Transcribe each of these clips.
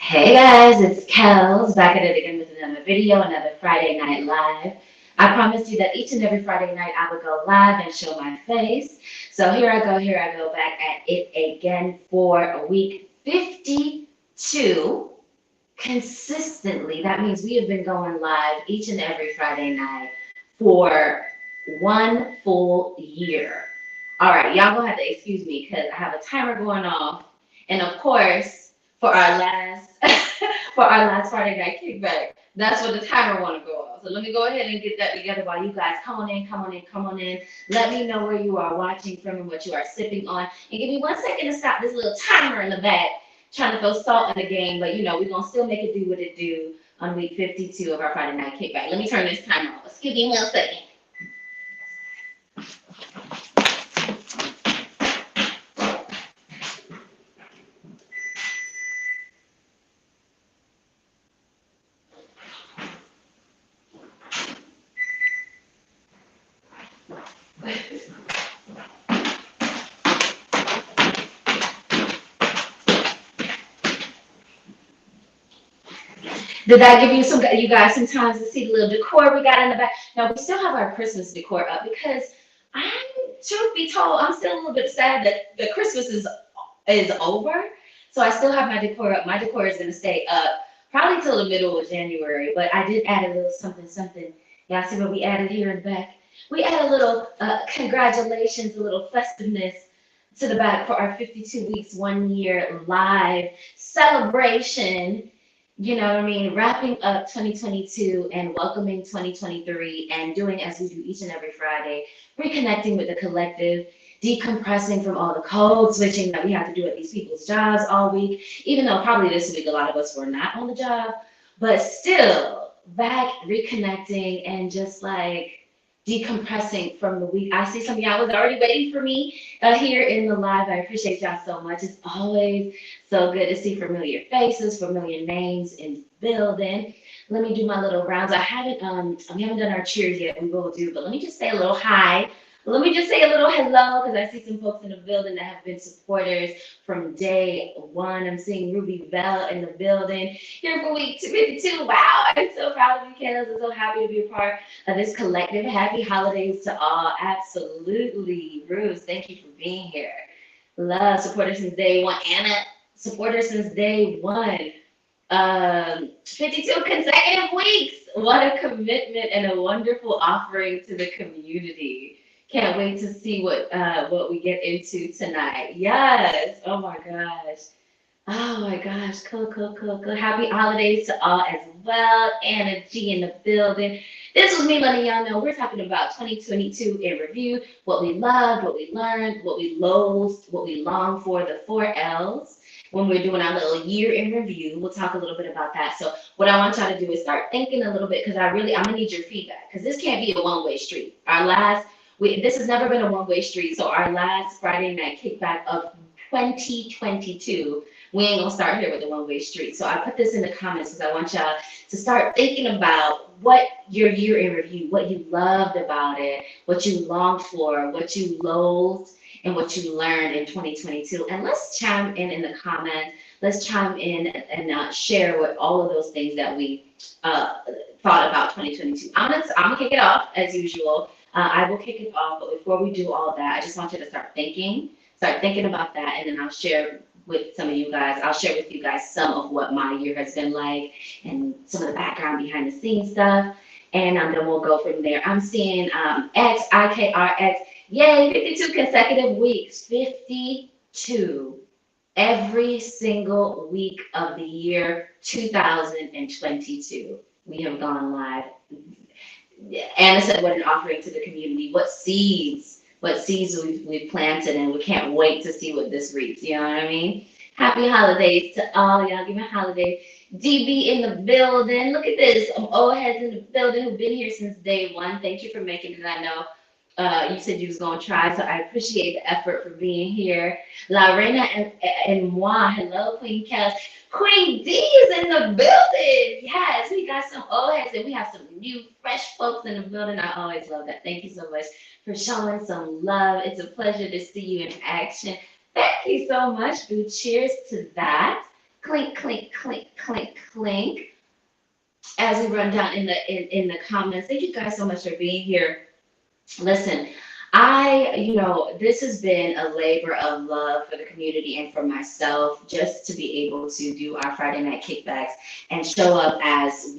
Hey guys, it's Kels back at it again with another video, another Friday Night Live. I promised you that each and every Friday night I would go live and show my face. So here I go back at it again for week 52 consistently. That means we have been going live each and every Friday night for one full year. All right, y'all gonna have to excuse me because I have a timer going off, and of course, for our last for our last Friday night kickback, that's what the timer want to go off. So let me go ahead and get that together while you guys come on in, come on in, come on in. Let me know where you are watching from and what you are sipping on, and give me 1 second to stop this little timer in the back trying to throw salt in the game, but we're gonna still make it do what it do on week 52 of our Friday night kickback. Let me turn this timer off. Excuse me 1 second. Did that give you guys some time to see the little decor we got in the back? Now we still have our Christmas decor up because I'm, truth be told, I'm still a little bit sad that the Christmas is over. So I still have my decor up. My decor is gonna stay up probably till the middle of January. But I did add a little something. Y'all see what we added here in the back? We add a little congratulations, a little festiveness to the back for our 52 weeks, 1 year live celebration. You know what I mean? Wrapping up 2022 and welcoming 2023 and doing as we do each and every Friday, reconnecting with the collective, decompressing from all the code switching that we have to do at these people's jobs all week, even though probably this week a lot of us were not on the job, but still back reconnecting and just like decompressing from the week. I see some of y'all was already waiting for me here in the live. I appreciate y'all so much. It's always so good to see familiar faces, familiar names in the building. Let me do my little rounds. We haven't done our cheers yet. We will do, but let me just say a little hi. Let me just say a little hello because I see some folks in the building that have been supporters from day one. I'm seeing Ruby Bell in the building here for week 52. Wow, I'm so proud of you, Kayla. I'm so happy to be a part of this collective. Happy holidays to all. Absolutely, Ruth. Thank you for being here. Love supporters since day one. Anna, supporter since day one. 52 consecutive weeks. What a commitment and a wonderful offering to the community. Can't wait to see what we get into tonight. Yes. Oh my gosh. Oh my gosh. Cool. Happy holidays to all as well. Anna G in the building. This was me letting y'all know we're talking about 2022 in review, what we loved, what we learned, what we loathed, what we longed for, the 4 L's. When we're doing our little year in review, we'll talk a little bit about that. So what I want y'all to do is start thinking a little bit because I'm gonna need your feedback because this can't be a one-way street. This has never been a one-way street. So our last Friday night kickback of 2022, we ain't gonna start here with a one-way street. So I put this in the comments because I want y'all to start thinking about what your year in review, what you loved about it, what you longed for, what you loathed, and what you learned in 2022. And let's chime in the comments. Let's chime in and share what all of those things that we thought about 2022. I'm gonna kick it off as usual. I will kick it off, but before we do all that, I just want you to start thinking about that, and then I'll share with some of you guys. I'll share with you guys some of what my year has been like and some of the background behind the scenes stuff, and then we'll go from there. I'm seeing XIKRX. Yay, 52 consecutive weeks. 52 every single week of the year 2022. We have gone live. Anna said, what an offering to the community. What seeds we've planted, and we can't wait to see what this reaps. You know what I mean? Happy holidays to all y'all. Give me a holiday. DB in the building. Look at this. Old heads in the building who've been here since day one. Thank you for making it. I know you said you was going to try, so I appreciate the effort for being here. La Reina and moi. Hello, Queen Kels. Queen D is in the building. Yes, we got some old heads and we have some new, fresh folks in the building. I always love that. Thank you so much for showing some love. It's a pleasure to see you in action. Thank you so much, boo. Cheers to that. clink, clink, clink, clink, clink. As we run down in the comments, thank you guys so much for being here. Listen, this has been a labor of love for the community and for myself, just to be able to do our Friday night kickbacks and show up as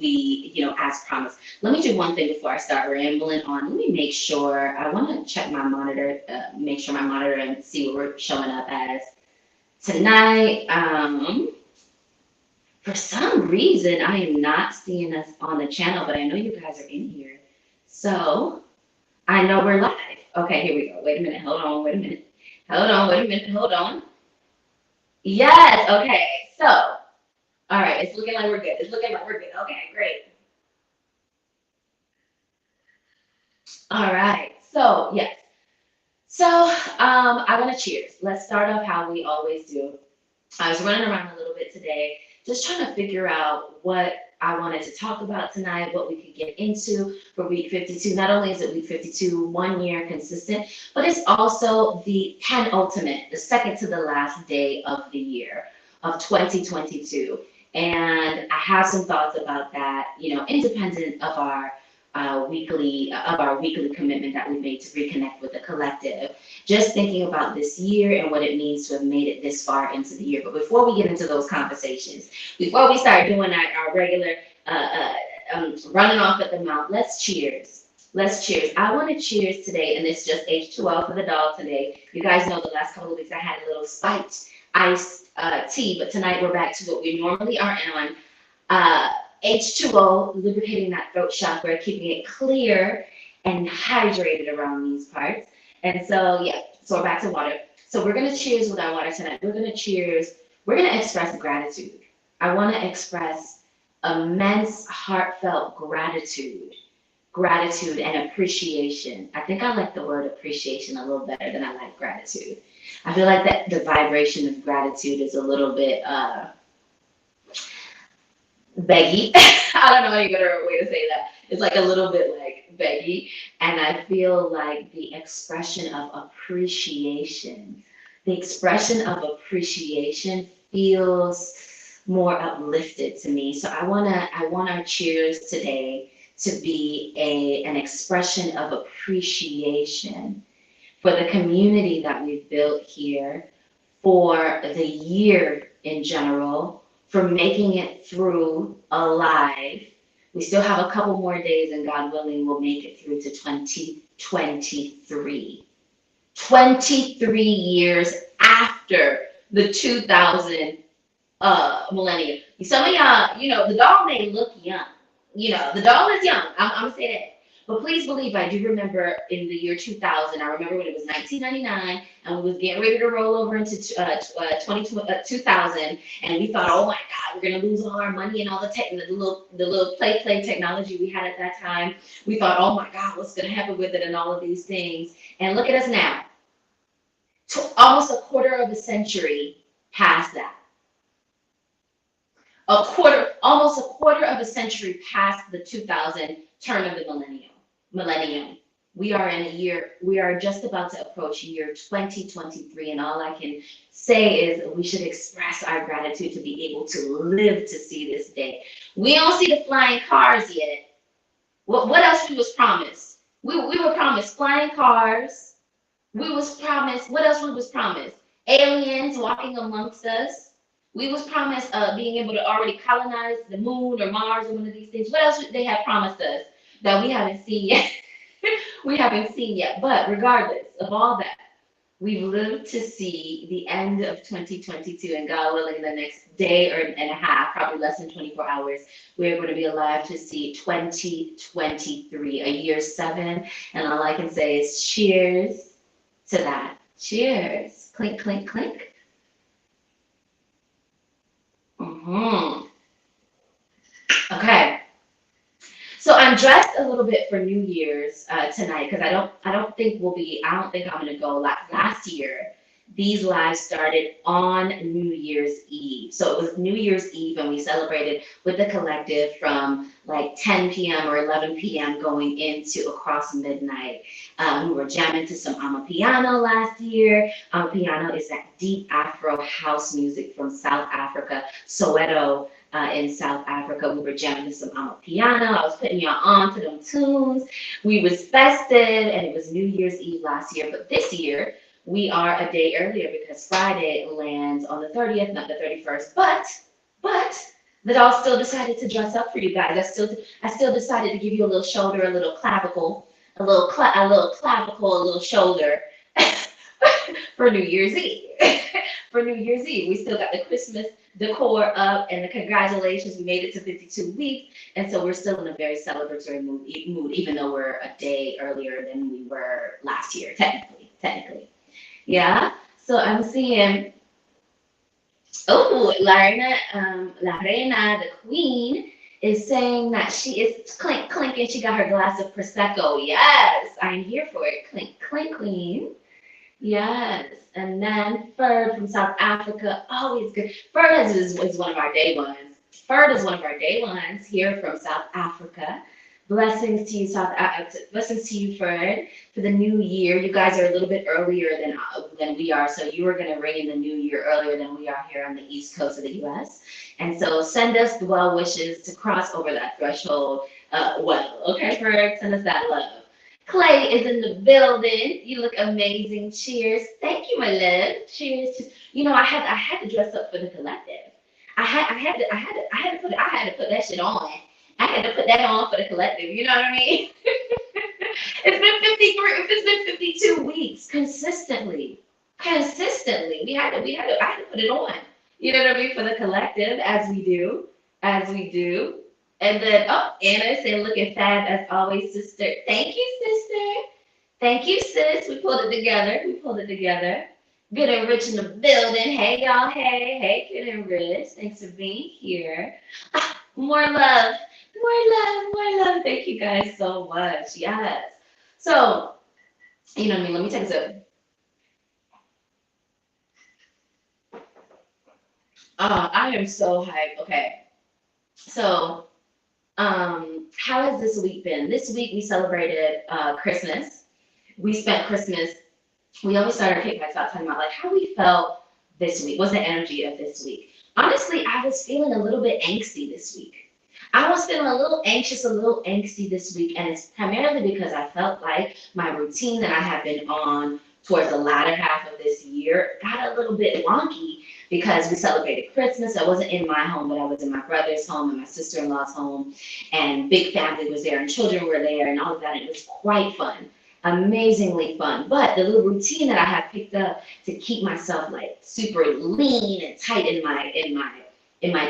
as promised. Let me do one thing before I start rambling on. Let me make sure, I want to check my monitor, make sure my monitor and see what we're showing up as tonight. For some reason, I am not seeing us on the channel, but I know you guys are in here. So I know we're live. Okay, here we go. Wait a minute. Hold on. Wait a minute. Hold on. Wait a minute. Hold on. Yes. Okay. So, all right. It's looking like we're good. It's looking like we're good. Okay, great. All right. So, yes. So, I want to cheers. Let's start off how we always do. I was running around a little bit today, just trying to figure out what I wanted to talk about tonight, what we could get into for week 52. Not only is it week 52, 1 year consistent, but it's also the penultimate, the second to the last day of the year of 2022. And I have some thoughts about that, independent of our weekly commitment that we made to reconnect with the collective. Just thinking about this year and what it means to have made it this far into the year. But before we get into those conversations, before we start doing our regular running off at the mouth, let's cheers. Let's cheers. I want to cheers today, and it's just H2O for the dog today. You guys know the last couple of weeks I had a little spiked iced tea, but tonight we're back to what we normally are on. H2O, lubricating that throat chakra, keeping it clear and hydrated around these parts. And so, so we're back to water. So we're going to cheers with our water tonight. We're going to express gratitude. I want to express immense, heartfelt gratitude and appreciation. I think I like the word appreciation a little better than I like gratitude. I feel like that the vibration of gratitude is a little bit beggy. I don't know any better way to say that. It's like a little bit like beggy. And I feel like the expression of appreciation feels more uplifted to me. So I want our cheers today to be an expression of appreciation for the community that we've built here, for the year in general, for making it through alive. We still have a couple more days, and God willing, we'll make it through to 2023. 23 years after the 2000 millennium. Some of y'all, the doll may look young. The doll is young. I'm going to say that. But please believe I do remember in the year 2000, I remember when it was 1999 and we was getting ready to roll over into 2000, and we thought, oh my God, we're going to lose all our money and all the little play technology we had at that time. We thought, oh my God, what's going to happen with it and all of these things. And look at us now. Almost a quarter of a century past that. Almost a quarter of a century past the 2000 turn of the millennium. We are just about to approach year 2023, and all I can say is we should express our gratitude to be able to live to see this day. We don't see the flying cars yet. What else we was promised? We were promised flying cars. What else we was promised? Aliens walking amongst us. We was promised being able to already colonize the moon or Mars or one of these things. What else they have promised us that we haven't seen yet? But regardless of all that, we've lived to see the end of 2022, and God willing, the next day and a half, probably less than 24 hours, we're going to be alive to see 2023, a year 7. And all I can say is cheers to that. Cheers. Clink, clink, clink. Okay. So I'm dressed a little bit for New Year's tonight because I don't think I'm gonna go like last year. These lives started on New Year's Eve. So it was New Year's Eve, and we celebrated with the collective from like 10 p.m. or 11 p.m. going into across midnight. We were jamming to some Amapiano last year. Amapiano is that deep Afro house music from South Africa, Soweto, in South Africa. We were jamming to some Amapiano. I was putting y'all on to them tunes. We was festive, and it was New Year's Eve last year. But this year, we are a day earlier because Friday lands on the 30th, not the 31st. But that I still decided to dress up for you guys. I still decided to give you a little shoulder, a little clavicle, a little clavicle, a little shoulder for New Year's Eve. For New Year's Eve, we still got the Christmas decor up, and the congratulations, we made it to 52 weeks, and so we're still in a very celebratory mood, even though we're a day earlier than we were last year, technically. Yeah. So I'm seeing, oh, La Reina, the queen, is saying that she is clinking. She got her glass of Prosecco. Yes, I'm here for it. Clink, queen. Yes. And then Ferd from South Africa, always good. Ferd is one of our day ones. Ferd is one of our day ones here from South Africa. Blessings to you, blessings to you, Ferd, for the new year. You guys are a little bit earlier than we are, so you are going to ring in the new year earlier than we are here on the east coast of the U.S. And so send us the well wishes to cross over that threshold. Okay, Ferd, send us that love. Clay is in the building. You look amazing. Cheers. Thank you, my love. Cheers. You know, I had to dress up for the collective. I had to put that shit on. I had to put that on for the collective. You know what I mean? It's been 53. It's been 52 weeks consistently. I had to put it on. You know what I mean? For the collective, as we do. And then, oh, Anna saying, looking fab as always, sister. Thank you, sister. Thank you, sis. We pulled it together. Good and Rich in the building. Hey, y'all. Hey, Good and Rich. Thanks for being here. More love. Thank you guys so much. Yes. So, you know what I mean? Let me take a sip. I am so hyped. Okay. So, how has this week been? This week we celebrated Christmas. We spent Christmas. We always start our kickbacks out talking about like how we felt this week. What's the energy of this week? Honestly, I was feeling a little bit angsty this week. I was feeling a little anxious, a little angsty this week, and it's primarily because I felt like my routine that I have been on towards the latter half of this year got a little bit wonky because we celebrated Christmas. I wasn't in my home, but I was in my brother's home and my sister-in-law's home, and big family was there, and children were there, and all of that. And it was quite fun, amazingly fun. But the little routine that I have picked up to keep myself like super lean and tight in my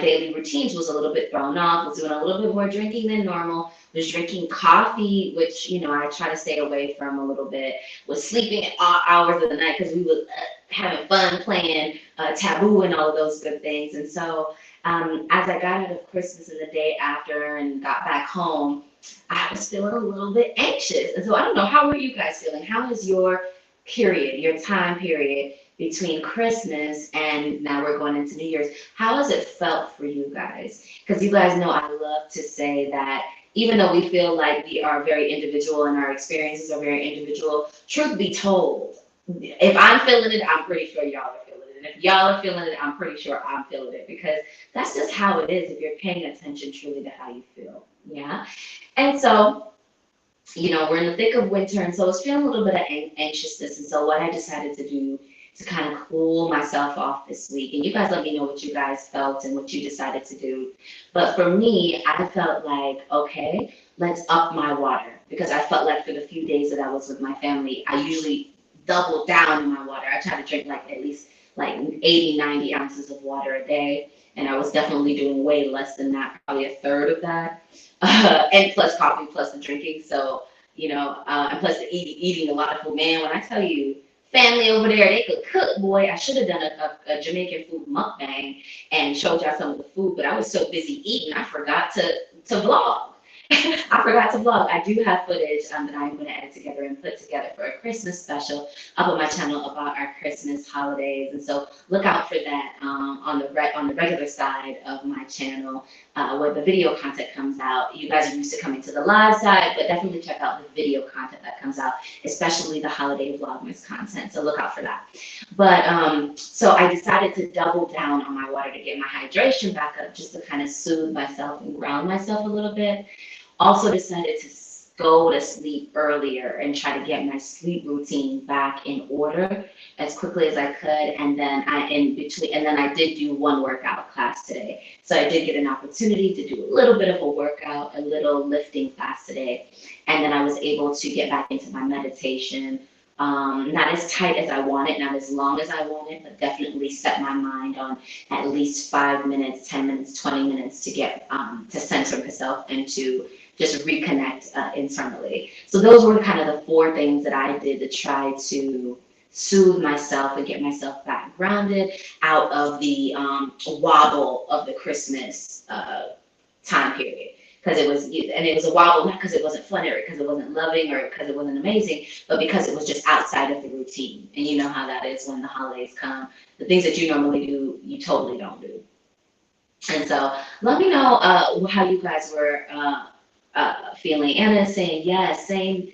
daily routines was a little bit thrown off. Was doing a little bit more drinking than normal. Was drinking coffee, which, you know, I try to stay away from a little bit. Was sleeping at all hours of the night because we were having fun playing Taboo and all of those good things. And so as I got out of Christmas and the day after and got back home, I was feeling a little bit anxious. And so I don't know, how are you guys feeling? How is your time period between Christmas and now we're going into New Year's? How has it felt for you guys? Because you guys know I love to say that even though we feel like we are very individual and our experiences are very individual, truth be told, if I'm feeling it, I'm pretty sure y'all are feeling it. And if y'all are feeling it, I'm pretty sure I'm feeling it, because that's just how it is if you're paying attention truly to how you feel. Yeah. And so, you know, we're in the thick of winter, and so I was feeling a little bit of anxiousness. And so what I decided to do to kind of cool myself off this week, and you guys let me know what you guys felt and what you decided to do. But for me, I felt like, okay, let's up my water, because I felt like for the few days that I was with my family, I usually double down in my water. I try to drink like at least like 80, 90 ounces of water a day. And I was definitely doing way less than that, probably a third of that. And plus coffee, plus the drinking. So, you know, and plus the eating a lot of food. Man, when I tell you, family over there, they could cook, boy. I should have done a Jamaican food mukbang and showed y'all some of the food, but I was so busy eating, I forgot to vlog. I forgot to vlog. I do have footage that I'm going to edit together and put together for a Christmas special up on my channel about our Christmas holidays, and so look out for that on the regular side of my channel where the video content comes out. You guys are used to coming to the live side, but definitely check out the video content that comes out, especially the holiday vlogmas content. So look out for that. But so I decided to double down on my water to get my hydration back up, just to kind of soothe myself and ground myself a little bit. Also decided to go to sleep earlier and try to get my sleep routine back in order as quickly as I could. And then I did do one workout class today. So I did get an opportunity to do a little bit of a workout, a little lifting class today. And then I was able to get back into my meditation. Not as tight as I wanted, not as long as I wanted, but definitely set my mind on at least 5 minutes, 10 minutes, 20 minutes to get to center myself and to just reconnect internally. So those were kind of the 4 things that I did to try to soothe myself and get myself back grounded out of the wobble of the Christmas time period. Because it was a wobble, not because it wasn't fun or because it wasn't loving or because it wasn't amazing, but because it was just outside of the routine. And you know how that is when the holidays come. The things that you normally do, you totally don't do. And so let me know how you guys were feeling. Anna is saying, yes, same.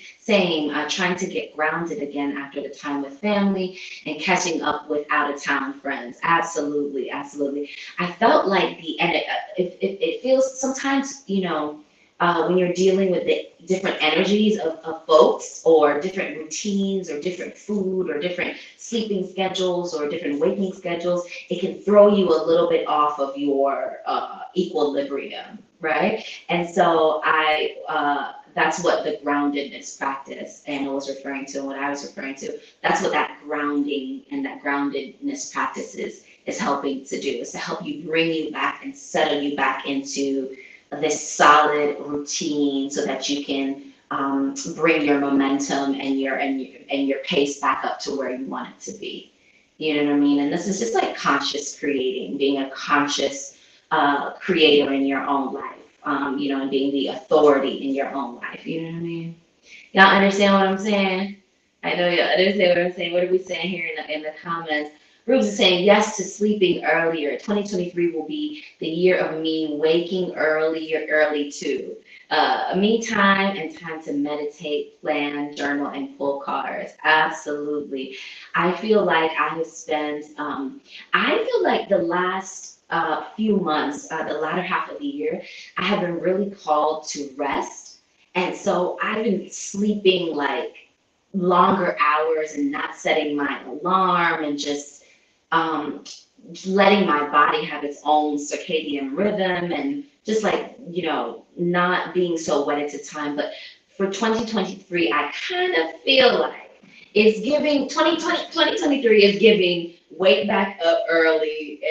Trying to get grounded again after the time with family and catching up with out-of-town friends. Absolutely. I felt like it feels sometimes, when you're dealing with the different energies of folks or different routines or different food or different sleeping schedules or different waking schedules, it can throw you a little bit off of your equilibrium, right? And so that's what the groundedness practice Anna was referring to and what I was referring to. That's what that grounding and that groundedness practice is helping to do, is to help you bring you back and settle you back into this solid routine so that you can bring your momentum and your pace back up to where you want it to be. You know what I mean? And this is just like conscious creating, being a conscious creator in your own life, and being the authority in your own life. You know what I mean? Y'all understand what I'm saying? I know y'all understand what I'm saying. What are we saying here in the comments? Rubes is saying yes to sleeping earlier. 2023 will be the year of me waking early too. Me time and time to meditate, plan, journal, and pull cards. Absolutely. I feel like I have spent, I feel like the last few months, the latter half of the year, I have been really called to rest. And so I've been sleeping like longer hours and not setting my alarm and just letting my body have its own circadian rhythm and just like, not being so wedded to time. But for 2023, I kind of feel like it's giving, 2023 is giving wake back up early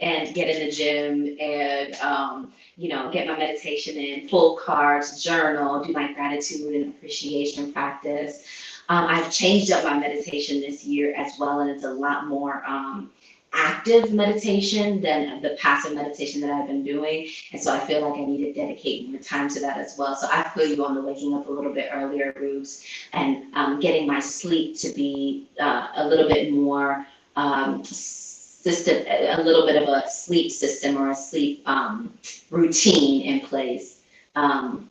and get in the gym and, get my meditation in, pull cards, journal, do my gratitude and appreciation practice. I've changed up my meditation this year as well, and it's a lot more active meditation than the passive meditation that I've been doing. And so I feel like I need to dedicate more time to that as well. So I feel you on the waking up a little bit earlier, Rubes, and getting my sleep to be a little bit more system, a little bit of a sleep system or a sleep routine in place. And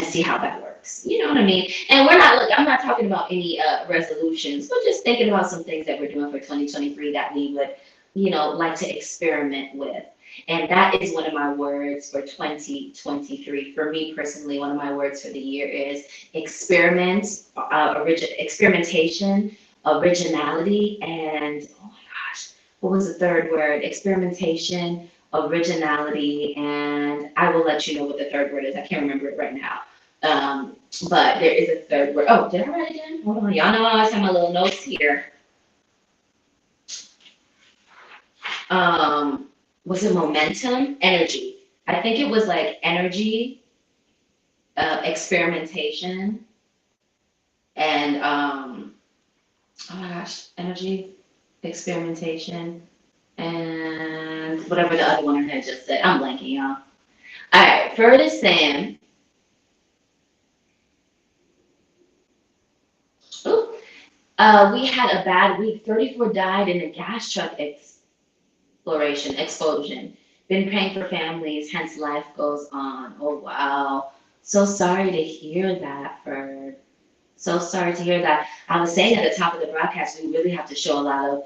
see how that works. You know what I mean? And I'm not talking about any resolutions, but just thinking about some things that we're doing for 2023 that we would, like to experiment with. And that is one of my words for 2023. For me personally, one of my words for the year is experimentation, originality, and oh my gosh, what was the third word? Experimentation, originality, and I will let you know what the third word is. I can't remember it right now. But there is a third word. Oh, did I write it down? Hold on. Y'all know I always have my little notes here. Was it momentum? Energy. I think it was like energy, experimentation, and oh my gosh, energy, experimentation, and whatever the other one I had just said. I'm blanking, y'all. All right, further saying, ooh, we had a bad week. 34 died in a gas truck explosion. Been praying for families, hence life goes on. Oh, wow. So sorry to hear that, Ferd. So sorry to hear that. I was saying at the top of the broadcast, we really have to show a lot of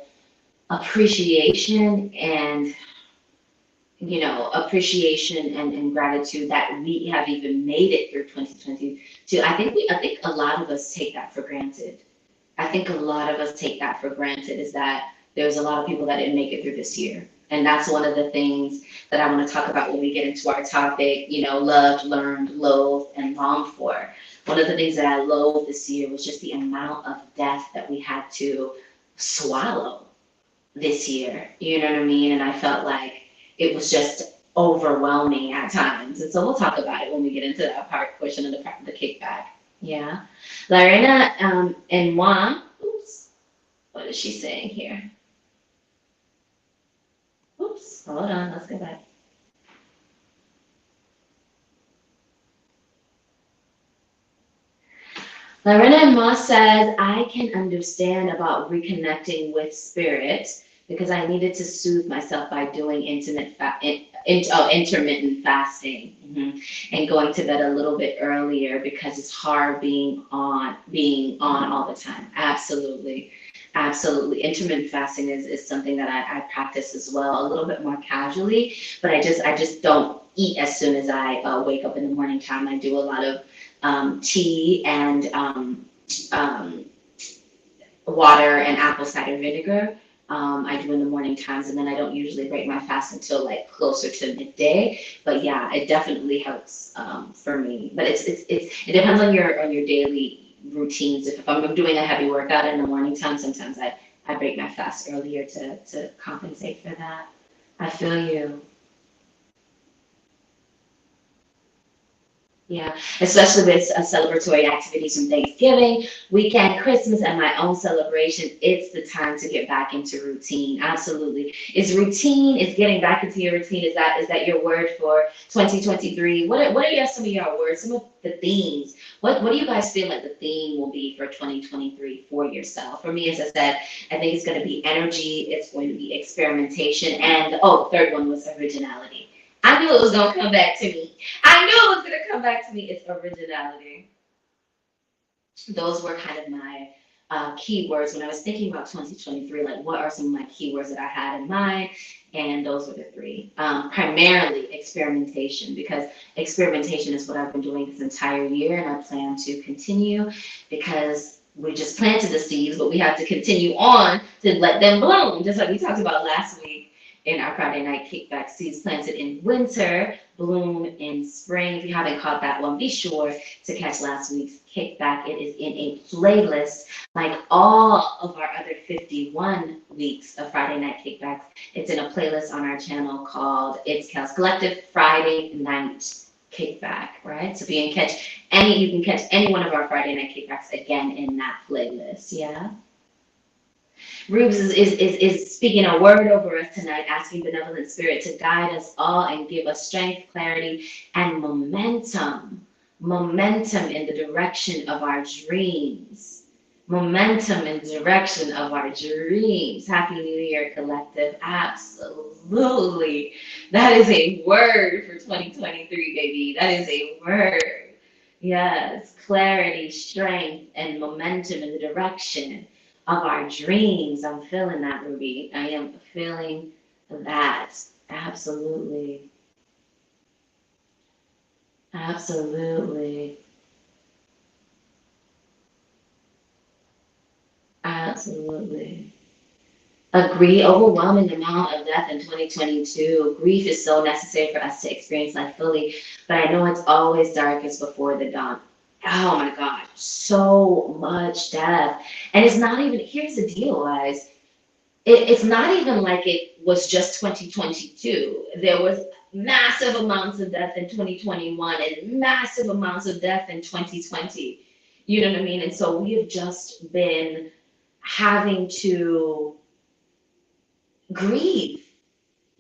appreciation and appreciation and gratitude that we have even made it through 2022. I think a lot of us take that for granted. I think a lot of us take that for granted is that there's a lot of people that didn't make it through this year. And that's one of the things that I want to talk about when we get into our topic, loved, learned, loathed, and longed for. One of the things that I loathed this year was just the amount of death that we had to swallow this year. You know what I mean? And I felt like it was just overwhelming at times. And so we'll talk about it when we get into that portion of the kickback. Yeah. Lorena and Juan, oops, what is she saying here? Oops, hold on, let's go back. Lorena and Moss says, I can understand about reconnecting with spirit because I needed to soothe myself by doing intermittent fasting, and going to bed a little bit earlier because it's hard being on all the time. Absolutely. Absolutely. Intermittent fasting is something that I practice as well, a little bit more casually, but I just don't eat as soon as I wake up in the morning time. I do a lot of tea and um, water and apple cider vinegar. I do in the morning times, and then I don't usually break my fast until like closer to midday. But yeah, it definitely helps for me. But it depends on your daily routines. If I'm doing a heavy workout in the morning time, sometimes I break my fast earlier to compensate for that. I feel you. Yeah, especially with celebratory activities from Thanksgiving, weekend, Christmas, and my own celebration, it's the time to get back into routine. Absolutely. Is routine, is getting back into your routine, is that your word for 2023? What are some of your words, some of the themes? What do you guys feel like the theme will be for 2023 for yourself? For me, as I said, I think it's going to be energy, it's going to be experimentation, and oh, the third one was originality. I knew it was going to come back to me. I knew it was going to come back to me. It's originality. Those were kind of my keywords when I was thinking about 2023. Like, what are some of my keywords that I had in mind? And those were the three. Primarily experimentation, because experimentation is what I've been doing this entire year, and I plan to continue because we just planted the seeds, but we have to continue on to let them bloom, just like we talked about last week in our Friday night kickback. Seeds planted in winter bloom in spring. If you haven't caught that one, be sure to catch last week's kickback. It is in a playlist like all of our other 51 weeks of Friday night kickbacks. It's in a playlist on our channel called It's Kells Collective Friday Night Kickback, right? So if you can catch any one of our Friday night kickbacks again in that playlist. Yeah. Rubes is speaking a word over us tonight, asking benevolent spirit to guide us all and give us strength, clarity, and momentum. Momentum in the direction of our dreams. Momentum in the direction of our dreams. Happy New Year, collective. Absolutely. That is a word for 2023, baby. That is a word. Yes, clarity, strength, and momentum in the direction of our dreams. I'm feeling that, Ruby. I am feeling that. Absolutely. Absolutely. Absolutely. Agree, overwhelming amount of death in 2022. Grief is so necessary for us to experience life fully, but I know it's always darkest before the dawn. Oh my God, so much death. And it's not even, here's the deal, guys. It's not even like it was just 2022. There was massive amounts of death in 2021 and massive amounts of death in 2020. You know what I mean? And so we have just been having to grieve,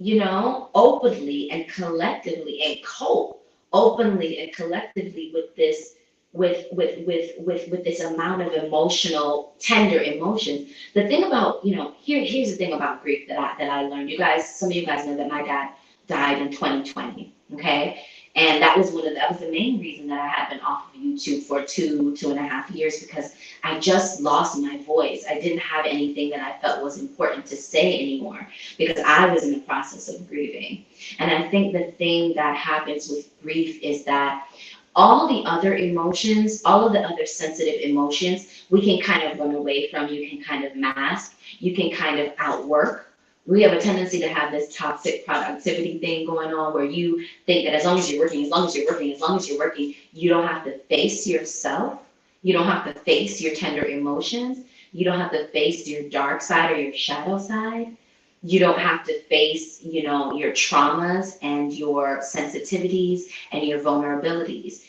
openly and collectively, and cope openly and collectively with this, with this amount of emotional, tender emotions. The thing about, here's the thing about grief that I learned. You guys, some of you guys know that my dad died in 2020. Okay. And that was the main reason that I had been off of YouTube for 2.5 years, because I just lost my voice. I didn't have anything that I felt was important to say anymore, because I was in the process of grieving. And I think the thing that happens with grief is that all the other emotions, all of the other sensitive emotions, we can kind of run away from, you can kind of mask, you can kind of outwork. We have a tendency to have this toxic productivity thing going on, where you think that as long as you're working, as long as you're working, as long as you're working, you don't have to face yourself. You don't have to face your tender emotions. You don't have to face your dark side or your shadow side. You don't have to face, your traumas and your sensitivities and your vulnerabilities.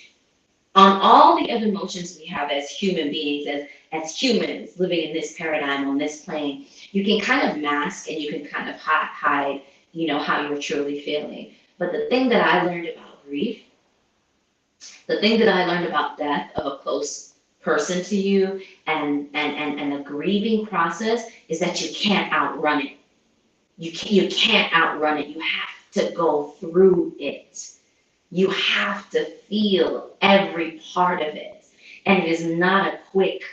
On all the other emotions we have as human beings, as humans living in this paradigm on this plane, you can kind of mask and you can kind of hide, how you're truly feeling. But the thing that I learned about grief, the thing that I learned about death of a close person to you, and the grieving process, is that you can't outrun it. You can't outrun it. You have to go through it. You have to feel every part of it. And it is not a quick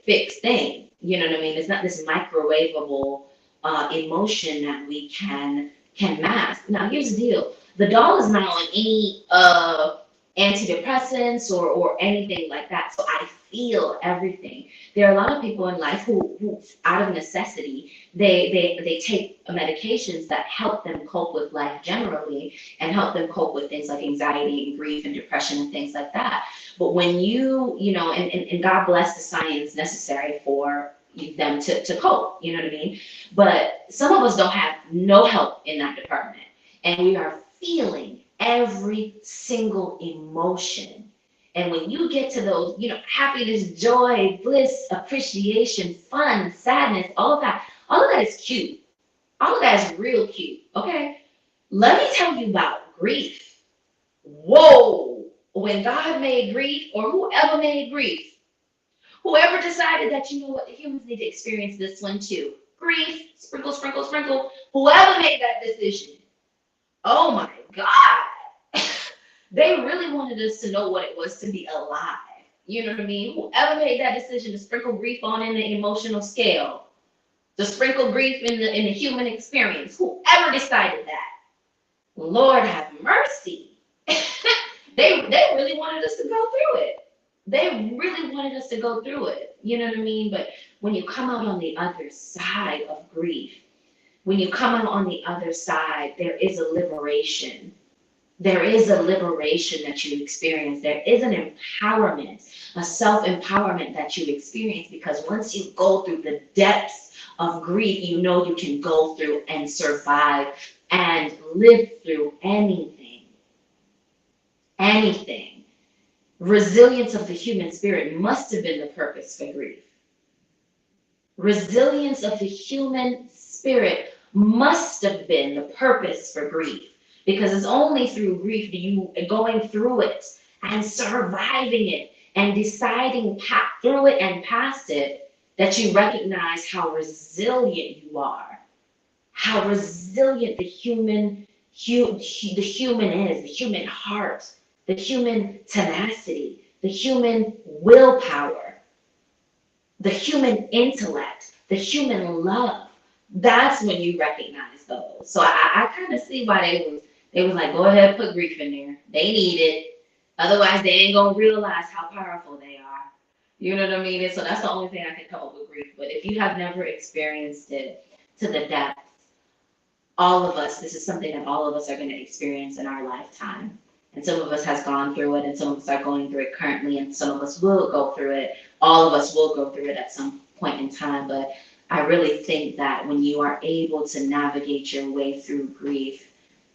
fix thing. You know what I mean? It's not this microwavable emotion that we can mask. Now here's the deal. The doll is not on any antidepressants or anything like that. So I feel everything. There are a lot of people in life who out of necessity, they take medications that help them cope with life generally, and help them cope with things like anxiety and grief and depression and things like that. But when and God bless the science necessary for them to cope, you know what I mean? But some of us don't have no help in that department, and we are feeling every single emotion. And when you get to those, happiness, joy, bliss, appreciation, fun, sadness, all of that is cute. All of that is real cute. Okay. Let me tell you about grief. Whoa. When God made grief, or whoever made grief, whoever decided that, the humans need to experience this one too. Grief, sprinkle, sprinkle, sprinkle. Whoever made that decision, oh my God. They really wanted us to know what it was to be alive. You know what I mean? Whoever made that decision to sprinkle grief on in the emotional scale, to sprinkle grief in the human experience, whoever decided that, Lord have mercy. They really wanted us to go through it. They really wanted us to go through it. You know what I mean? But when you come out on the other side of grief, when you come out on the other side, there is a liberation. There is a liberation that you experience. There is an empowerment, a self-empowerment that you experience, because once you go through the depths of grief, you can go through and survive and live through anything. Anything. Resilience of the human spirit must have been the purpose for grief. Resilience of the human spirit must have been the purpose for grief. Because it's only through grief going through it and surviving it and deciding through it and past it, that you recognize how resilient you are, how resilient the human is, the human heart, the human tenacity, the human willpower, the human intellect, the human love. That's when you recognize those. So I kind of see why they was like, go ahead, put grief in there. They need it. Otherwise, they ain't going to realize how powerful they are. You know what I mean? And so that's the only thing I can come up with grief. But if you have never experienced it to the depths, all of us, this is something that all of us are going to experience in our lifetime. And some of us has gone through it, and some of us are going through it currently, and some of us will go through it. All of us will go through it at some point in time. But I really think that when you are able to navigate your way through grief,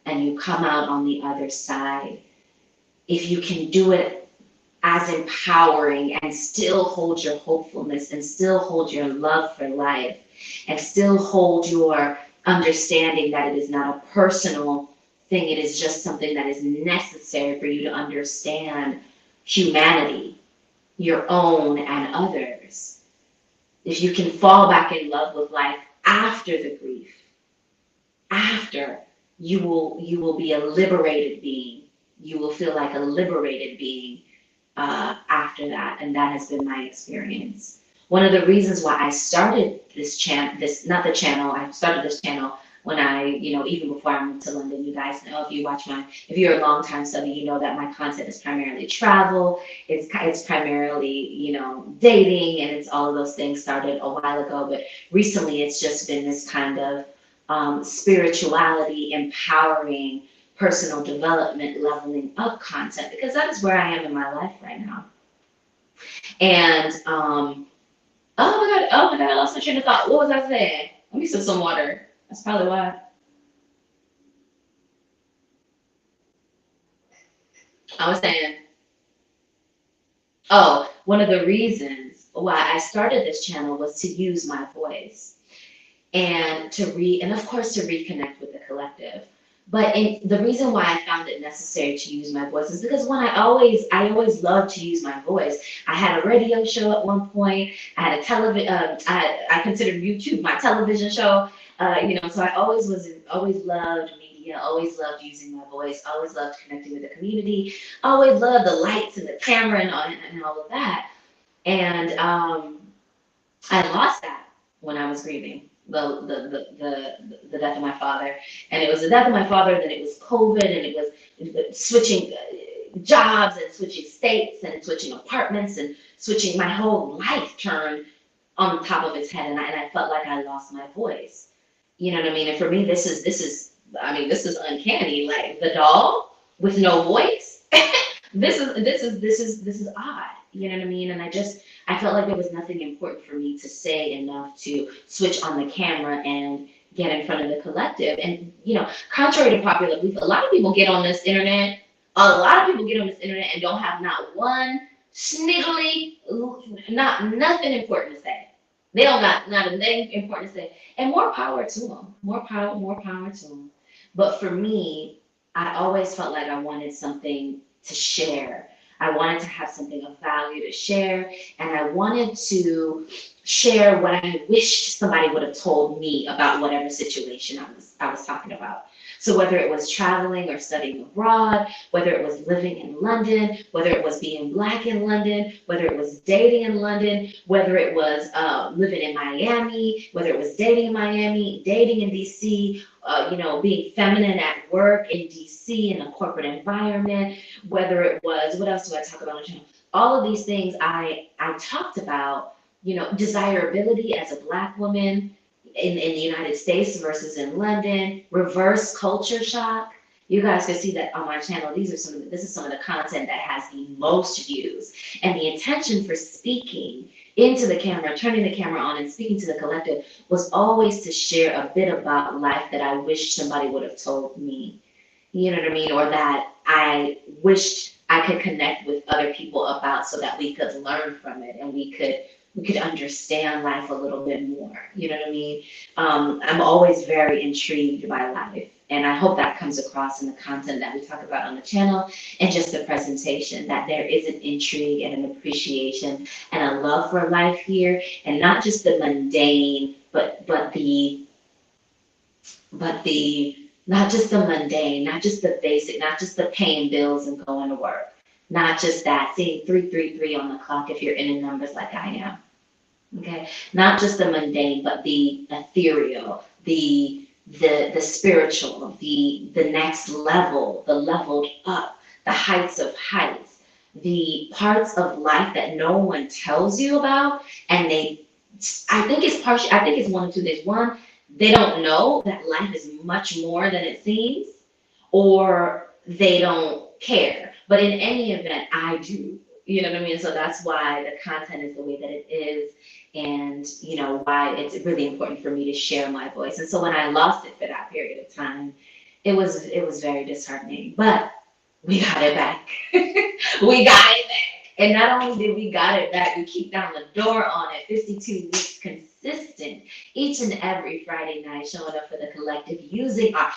and you come out on the other side, if you can do it as empowering and still hold your hopefulness and still hold your love for life and still hold your understanding that it is not a personal thing. It is just something that is necessary for you to understand humanity, your own and others. If you can fall back in love with life after the grief, after, you will be a liberated being. You will feel like a liberated being after that, and that has been my experience. One of the reasons why I started this channel, I started this channel when I, even before I moved to London. You guys know, if you're a long time subby, you know that my content is primarily travel. It's primarily, dating, and it's all of those things started a while ago. But recently, it's just been this kind of spirituality, empowering, personal development, leveling up content, because that is where I am in my life right now. And oh my god, I lost my train of thought. What was I saying? Let me sip some water. That's probably why. I was saying, oh, one of the reasons why I started this channel was to use my voice and and of course to reconnect with the collective. But the reason why I found it necessary to use my voice is because I always loved to use my voice. I had a radio show at one point. I had a television. I considered YouTube my television show. So I always loved media. Always loved using my voice. Always loved connecting with the community. Always loved the lights and the camera and all of that. And I lost that when I was grieving the death of my father. And it was the death of my father, then it was COVID, and it was switching jobs and switching states and switching apartments and switching, my whole life turned on top of its head, and I felt like I lost my voice. You know what I mean? And for me, this is uncanny. Like the doll with no voice. This is odd. You know what I mean? And I felt like there was nothing important for me to say enough to switch on the camera and get in front of the collective. And, contrary to popular belief, a lot of people get on this internet. And don't have not one sniggly, nothing important to say. They don't got not a thing important to say. And more power to them. More power to them. But for me, I always felt like I wanted something to share. I wanted to have something of value to share, and I wanted to share what I wished somebody would have told me about whatever situation I was talking about. So whether it was traveling or studying abroad, whether it was living in London, whether it was being Black in London, whether it was dating in London, whether it was living in Miami, whether it was dating in Miami, dating in DC, being feminine at work in DC in a corporate environment, whether it was, what else do I talk about on the channel? All of these things I talked about, desirability as a Black woman in the United States versus in London, reverse culture shock. You guys can see that on my channel. This is some of the content that has the most views. And the intention for speaking into the camera, turning the camera on and speaking to the collective was always to share a bit about life that I wish somebody would have told me. You know what I mean? Or that I wished I could connect with other people about, so that we could learn from it and we could understand life a little bit more. You know what I mean? I'm always very intrigued by life, and I hope that comes across in the content that we talk about on the channel and just the presentation, that there is an intrigue and an appreciation and a love for life here, and not just the mundane, but not just the mundane, not just the basic, not just the paying bills and going to work. Not just that, seeing 333 on the clock if you're in numbers like I am. Okay? Not just the mundane, but the ethereal, the spiritual, the next level, the leveled up, the heights of heights, the parts of life that no one tells you about, and I think it's one of two things. One, they don't know that life is much more than it seems, or they don't care. But in any event, I do. You know what I mean? So that's why the content is the way that it is, and why it's really important for me to share my voice. And so when I lost it for that period of time, it was very disheartening. But we got it back. We got it back. And not only did we got it back, we kicked down the door on it 52 weeks consistent each and every Friday night, showing up for the collective, using our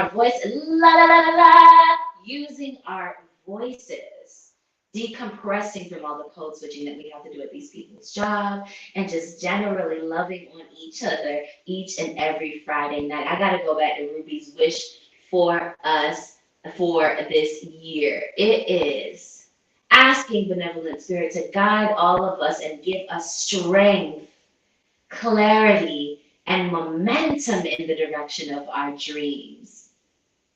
voice, la la la la la, using our voices, decompressing from all the code switching that we have to do at these people's jobs, and just generally loving on each other each and every Friday night. I gotta go back to Ruby's wish for us for this year. It is asking benevolent spirit to guide all of us and give us strength, clarity, and momentum in the direction of our dreams.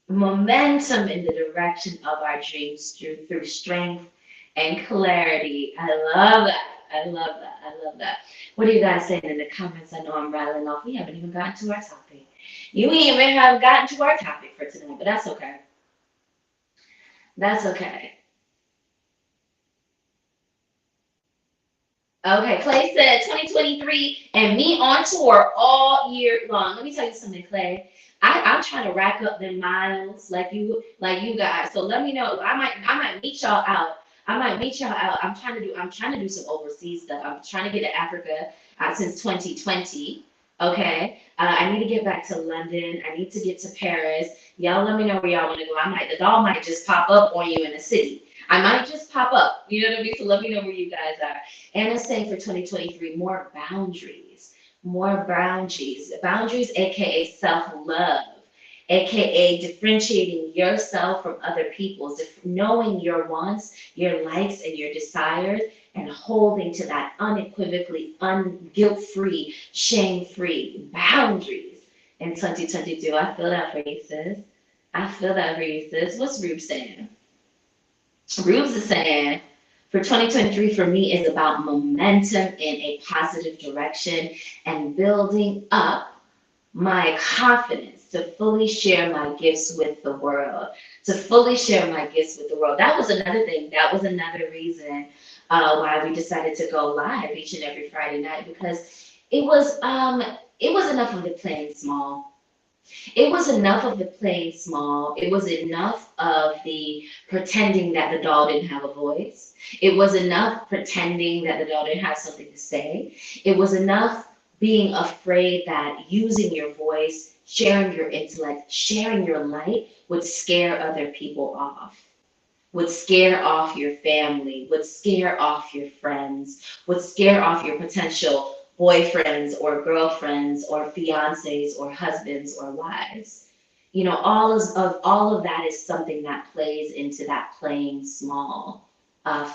Momentum in the direction of our dreams through strength and clarity. I love that. I love that. I love that. What are you guys saying in the comments? I know I'm rattling off. We haven't even gotten to our topic. You even have gotten to our topic for tonight, but that's okay. That's okay. Okay, Clay said 2023 and me on tour all year long. Let me tell you something, Clay. I'm trying to rack up them miles like you guys. So let me know. I might meet y'all out. I'm trying to do some overseas stuff. I'm trying to get to Africa since 2020. Okay. I need to get back to London. I need to get to Paris. Y'all let me know where y'all want to go. The doll might just pop up on you in the city. I might just pop up. You know what I mean? So let me know where you guys are. Anna's saying for 2023, more boundaries. More boundaries. Boundaries, aka self-love, aka differentiating yourself from other people's, knowing your wants, your likes, and your desires, and holding to that unequivocally, guilt-free, shame-free boundaries in 2022. I feel that for you, sis. I feel that for you, sis. What's Rube saying? Rubes is saying, for 2023 for me is about momentum in a positive direction and building up my confidence to fully share my gifts with the world. That was another thing. That was another reason why we decided to go live each and every Friday night, because it was enough of the playing small. It was enough of the playing small. It was enough of the pretending that the doll didn't have a voice. It was enough pretending that the doll didn't have something to say. It was enough being afraid that using your voice, sharing your intellect, sharing your light would scare other people off, would scare off your family, would scare off your friends, would scare off your potential boyfriends or girlfriends or fiancés or husbands or wives. You know, all of that is something that plays into that playing small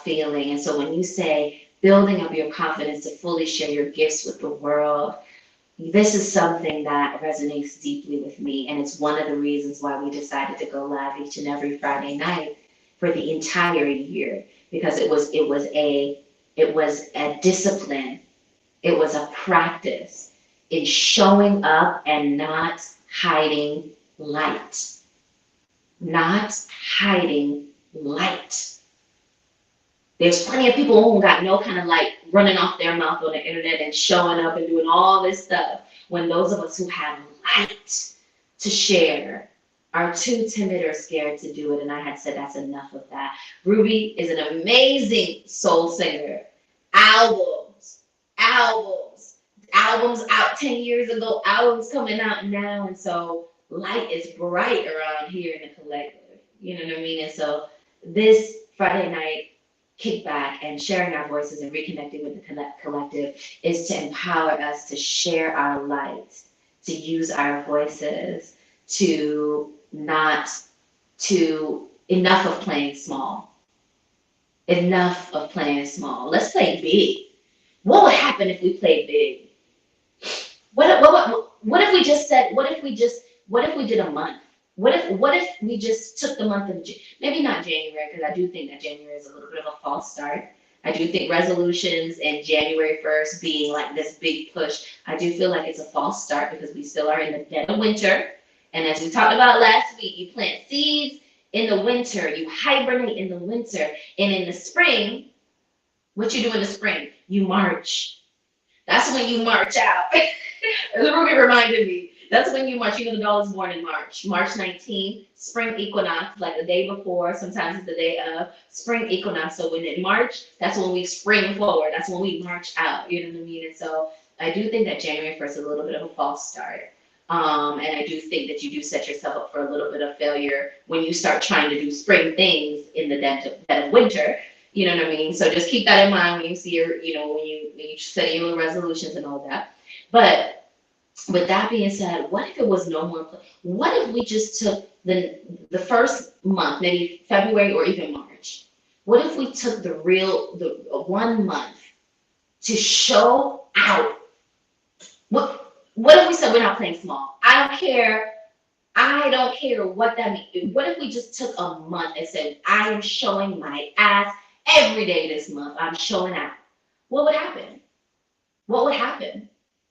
feeling. And so when you say building up your confidence to fully share your gifts with the world, this is something that resonates deeply with me. And it's one of the reasons why we decided to go live each and every Friday night for the entire year, because it was a discipline. It was a practice in showing up and not hiding light. Not hiding light. There's plenty of people who got no kind of light running off their mouth on the internet and showing up and doing all this stuff, when those of us who have light to share are too timid or scared to do it. And I had said that's enough of that. Ruby is an amazing soul singer. Albums out 10 years ago, albums coming out now, and so light is bright around here in the collective. You know what I mean? And so this Friday night kickback and sharing our voices and reconnecting with the collective is to empower us to share our light, to use our voices, enough of playing small. Enough of playing small. Let's play big. What would happen if we played big? What if we did a month? What if we just took the month of maybe not January, because I do think that January is a little bit of a false start. I do think resolutions and January 1st being like this big push, I do feel like it's a false start, because we still are in the dead of winter. And as we talked about last week, you plant seeds in the winter, you hibernate in the winter, and in the spring, what you do in the spring? You march. That's when you march out. Ruby reminded me. That's when you march. You know, the doll is born in March. March 19th, spring equinox, like the day before, sometimes it's the day of, spring equinox. So when in March, that's when we spring forward. That's when we march out. You know what I mean? And so I do think that January 1st is a little bit of a false start. And I do think that you do set yourself up for a little bit of failure when you start trying to do spring things in the dead of winter. You know what I mean? So just keep that in mind when you see your, when you set your resolutions and all that. But with that being said, what if it was no more? What if we just took the first month, maybe February or even March? What if we took the 1 month to show out? What if we said we're not playing small? I don't care. I don't care what that means. What if we just took a month and said, I am showing my ass every day this month. I'm showing out. What would happen? What would happen?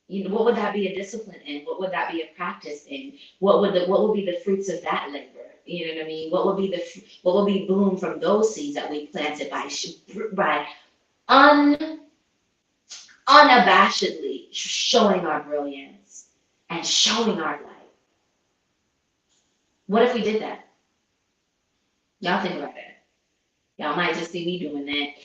What would that be a discipline in? What would that be a practice in? What would be the fruits of that labor? You know what I mean? What would be bloom from those seeds that we planted by unabashedly showing our brilliance and showing our light? What if we did that? Y'all think about that. Y'all might just see me doing that.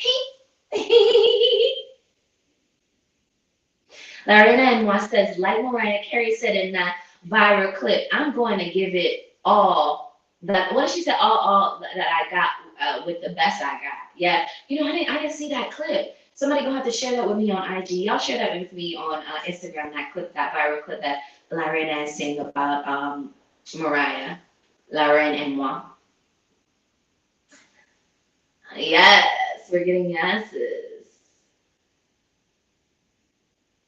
Lorena and Moi says, like Mariah Carey said in that viral clip, I'm going to give it all. What she said, all that I got with the best I got. Yeah, I didn't see that clip. Somebody gonna have to share that with me on IG. Y'all share that with me on Instagram. That viral clip that Lorena is saying about Mariah, Lorena and Moi. Yes, we're getting yeses.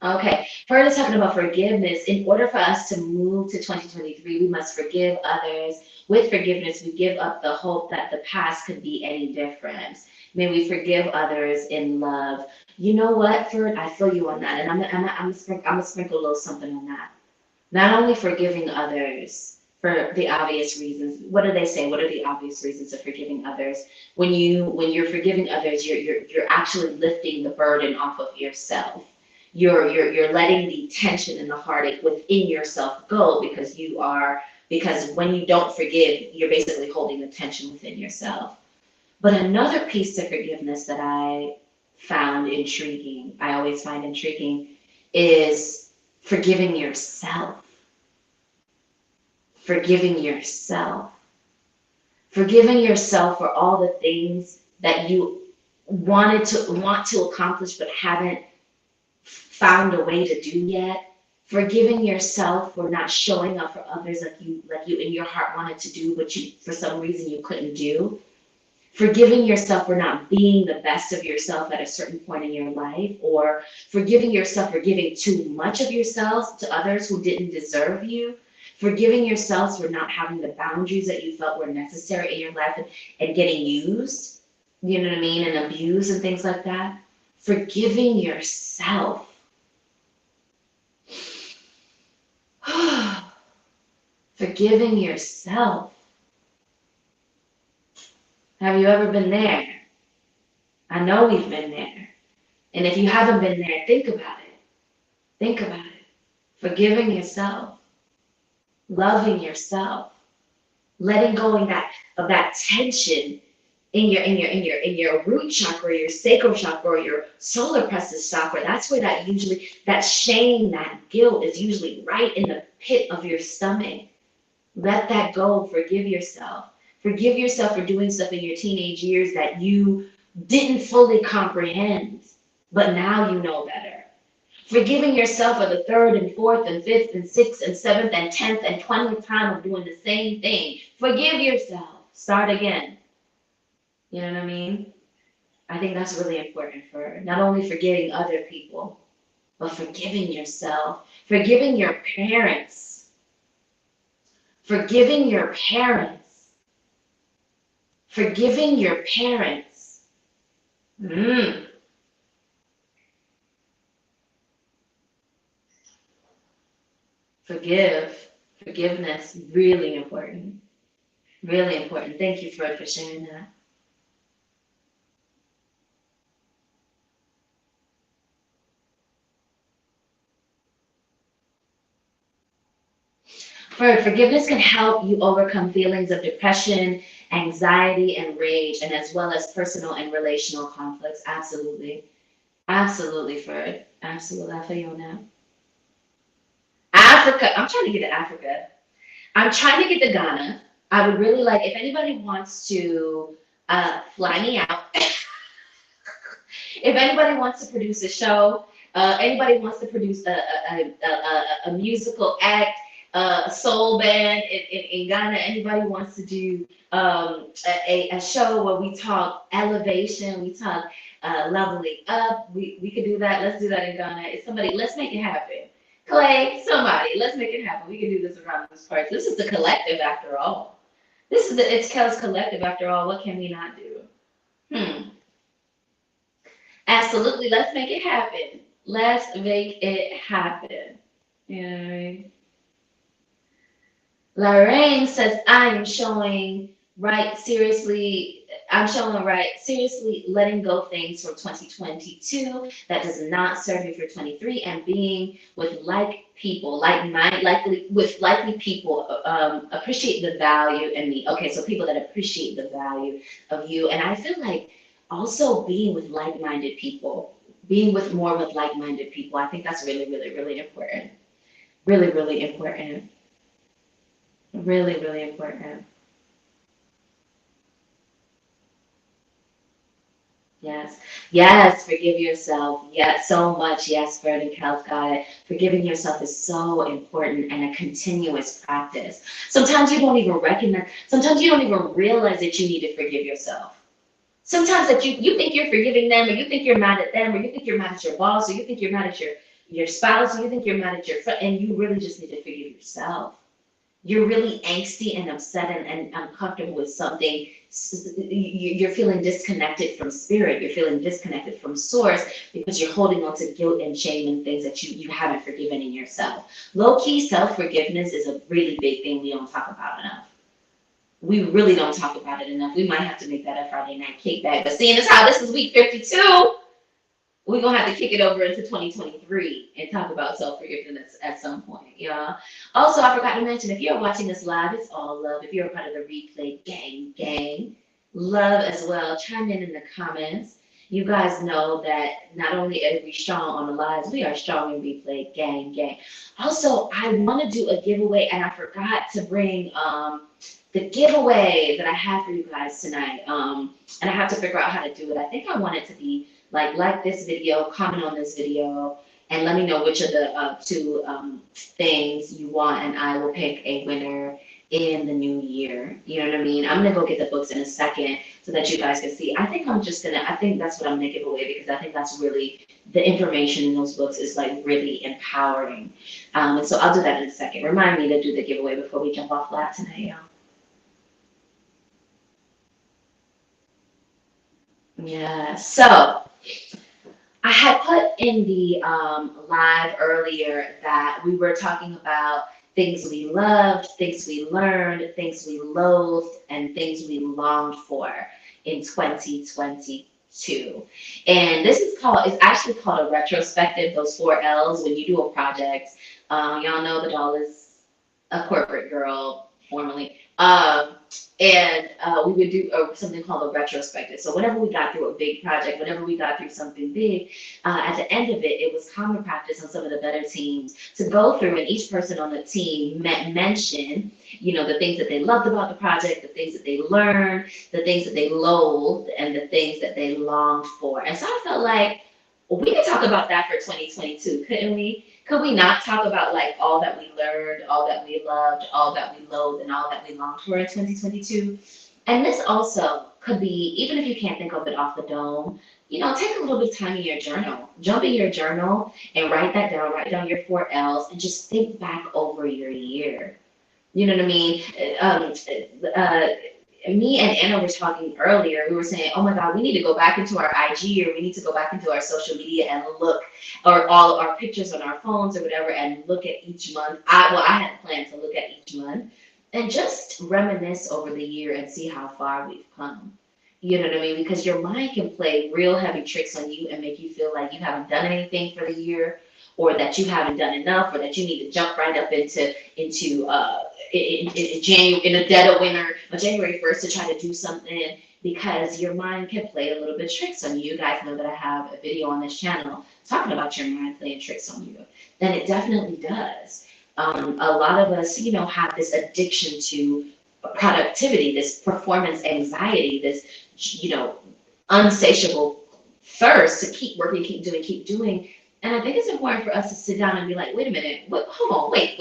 Okay, further talking about forgiveness. In order for us to move to 2023, we must forgive others. With forgiveness, we give up the hope that the past could be any different. May we forgive others in love. You know what, Ferd? I feel you on that, and I'm gonna sprinkle a little something on that. Not only forgiving others for the obvious reasons. What do they say? What are the obvious reasons of forgiving others? When you're forgiving others, you're actually lifting the burden off of yourself. You're letting the tension and the heartache within yourself go because when you don't forgive, you're basically holding the tension within yourself. But another piece to forgiveness that I always find intriguing, is forgiving yourself. Forgiving yourself. Forgiving yourself for all the things that you want to accomplish but haven't found a way to do yet. Forgiving yourself for not showing up for others like you in your heart wanted to do, but for some reason you couldn't do. Forgiving yourself for not being the best of yourself at a certain point in your life, or forgiving yourself for giving too much of yourself to others who didn't deserve you. Forgiving yourselves for not having the boundaries that you felt were necessary in your life and getting used, you know what I mean, and abused and things like that. Forgiving yourself. Forgiving yourself. Have you ever been there? I know we've been there. And if you haven't been there, think about it. Think about it. Forgiving yourself. Loving yourself. Letting go of that tension in your root chakra, your sacral chakra, or your solar plexus chakra. That's where that shame, that guilt is usually right in the pit of your stomach. Let that go. Forgive yourself. Forgive yourself for doing stuff in your teenage years that you didn't fully comprehend, but now you know better. Forgiving yourself for the third and fourth and fifth and sixth and seventh and 10th and 20th time of doing the same thing. Forgive yourself. Start again. You know what I mean? I think that's really important for not only forgiving other people, but forgiving yourself. Forgiving your parents. Forgiving your parents. Forgiving your parents. Forgiveness, really important. Really important. Thank you, Fred, for sharing that. Fred, forgiveness can help you overcome feelings of depression, anxiety, and rage, and as well as personal and relational conflicts. Absolutely. Absolutely, Fred. Absolutely. I feel you on that. Africa. I'm trying to get to Africa. I'm trying to get to Ghana. I would really like if anybody wants to fly me out. If anybody wants to produce a show, anybody wants to produce a musical act, a soul band in Ghana, anybody wants to do a show where we talk elevation, we talk leveling up, we could do that. Let's do that in Ghana. If somebody, let's make it happen. Clay, somebody, let's make it happen. We can do this around this part. This is the collective after all. This is the It's Kells Collective after all. What can we not do? Absolutely. Let's make it happen. Let's make it happen. You know what I mean? Lorraine says, I am showing right seriously. I'm showing right seriously letting go things from 2022 that does not serve me for 23 and being with like people, like mind, likely with likely people appreciate the value in me. Okay, so people that appreciate the value of you. And I feel like also being with like-minded people, being with more with like-minded people, I think that's really, really, really important. Really, really important. Really, really important. Yes. Yes, forgive yourself. Yes, so much. Yes, Fred and Cal got it. Forgiving yourself is so important and a continuous practice. Sometimes you don't even recognize, sometimes you don't even realize that you need to forgive yourself. Sometimes that you think you're forgiving them, or you think you're mad at them, or you think you're mad at your boss, or you think you're mad at your spouse, or you think you're mad at your friend, and you really just need to forgive yourself. You're really angsty and upset and uncomfortable with something. You're feeling disconnected from spirit. You're feeling disconnected from source because you're holding on to guilt and shame and things that you haven't forgiven in yourself. Low key self forgiveness is a really big thing we don't talk about enough. We really don't talk about it enough. We might have to make that a Friday night kickback. But seeing as how this is week 52, we're gonna have to kick it over into 2023 and talk about self-forgiveness at some point, y'all. Also, I forgot to mention, if you're watching this live, it's all love. If you're a part of the replay gang, love as well. Chime in the comments. You guys know that not only are we strong on the lives, we are strong in replay gang. Also, I want to do a giveaway, and I forgot to bring the giveaway that I have for you guys tonight. And I have to figure out how to do it. I think I want it to be like this video, comment on this video, and let me know which of the two things you want, and I will pick a winner in the new year. You know what I mean? I'm gonna go get the books in a second so that you guys can see. I think that's what I'm gonna give away, because I think that's really, the information in those books is like really empowering. And so I'll do that in a second. Remind me to do the giveaway before we jump off live tonight, y'all. Yeah, so I had put in the live earlier that we were talking about things we loved, things we learned, things we loathed, and things we longed for in 2022. And it's actually called a retrospective, those 4 L's. When you do a project, y'all know the doll is a corporate girl, formerly. And we would do something called a retrospective. So whenever we got through a big project, whenever we got through something big, at the end of it, it was common practice on some of the better teams to go through, and each person on the team mention, the things that they loved about the project, the things that they learned, the things that they loathed, and the things that they longed for. And so I felt like we could talk about that for 2022, couldn't we? Could we not talk about like all that we learned, all that we loved, all that we loathed, and all that we longed for in 2022? And this also could be, even if you can't think of it off the dome, take a little bit of time in your journal. Jump in your journal and write that down, write down your 4 L's, and just think back over your year. You know what I mean? Me and Anna were talking earlier. We were saying, oh my God, we need to go back into our IG, or we need to go back into our social media and look, or all our pictures on our phones or whatever, and look at each month. I had planned to look at each month and just reminisce over the year and see how far we've come. You know what I mean? Because your mind can play real heavy tricks on you and make you feel like you haven't done anything for the year, or that you haven't done enough, or that you need to jump right up into in the dead of winter, on January 1st, to try to do something. because your mind can play a little bit tricks on you. You guys know that I have a video on this channel talking about your mind playing tricks on you. Then it definitely does. A lot of us, you know, have this addiction to productivity, this performance anxiety, this, you know, unsatiable thirst to keep working, keep doing. And I think it's important for us to sit down and be like, wait a minute, hold on, wait.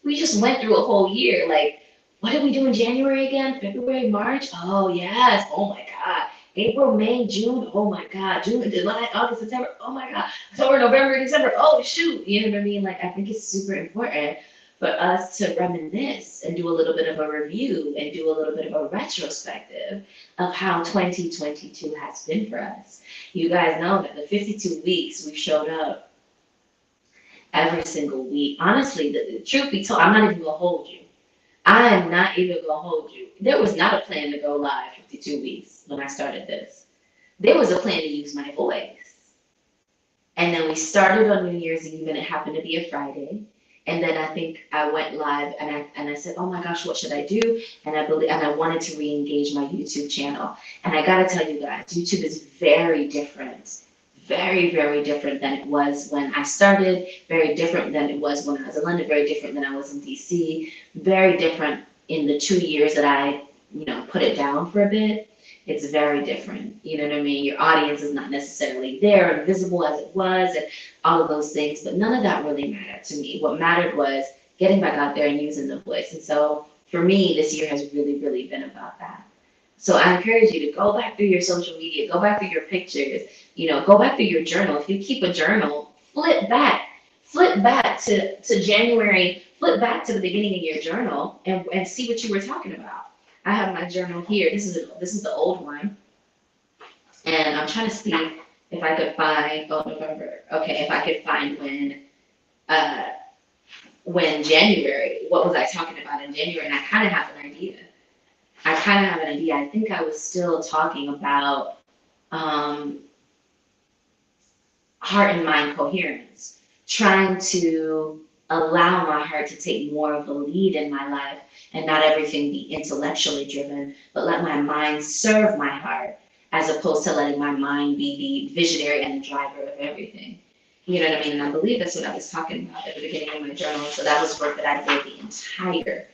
We just went through a whole year. Like, what did we do in January again? February, March? Oh, yes. Oh, my God. April, May, June. Oh, my God. June, July, August, September. Oh, my God. October, November, December. Oh, shoot. You know what I mean? Like, I think it's super important for us to reminisce and do a little bit of a review and do a little bit of a retrospective of how 2022 has been for us. You guys know that the 52 weeks we've showed up every single week. Honestly, the truth be told, I'm not even going to hold you. I am not even going to hold you. There was not a plan to go live 52 weeks when I started this. There was a plan to use my voice. And then we started on New Year's Eve, and it happened to be a Friday. And then I think I went live, and I said, oh my gosh, what should I do? And I wanted to re-engage my YouTube channel. And I got to tell you guys, YouTube is very different. Very, very different than it was when I started, very different than it was when I was in London, very different than I was in DC, very different in the 2 years that I, you know, put it down for a bit. It's very different. You know what I mean? Your audience is not necessarily there and visible as it was and all of those things, but none of that really mattered to me. What mattered was getting back out there and using the voice. And so for me, this year has really, really been about that. So I encourage you to go back through your social media, go back through your pictures, you know, go back through your journal. If you keep a journal, flip back to January, flip back to the beginning of your journal and see what you were talking about. I have my journal here. This is the old one. And I'm trying to see if I could find, November. Okay, if I could find when January, what was I talking about in January? And I kind of have an idea. I think I was still talking about heart and mind coherence, trying to allow my heart to take more of a lead in my life and not everything be intellectually driven, but let my mind serve my heart as opposed to letting my mind be the visionary and the driver of everything. You know what I mean? And I believe that's what I was talking about at the beginning of my journal. So that was work that I did the entire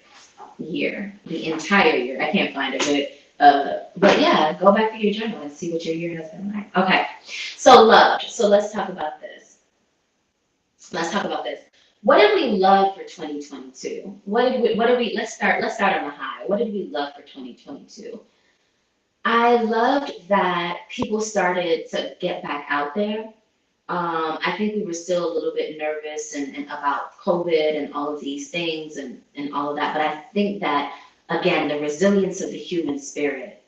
year. I can't find it, but yeah, go back to your journal and see what your year has been like. Okay, so love. So let's talk about this. What did we love for 2022? Let's start on the high. What did we love for 2022? I loved that people started to get back out there. I think we were still a little bit nervous and about COVID and all of these things and all of that. But I think that, again, the resilience of the human spirit,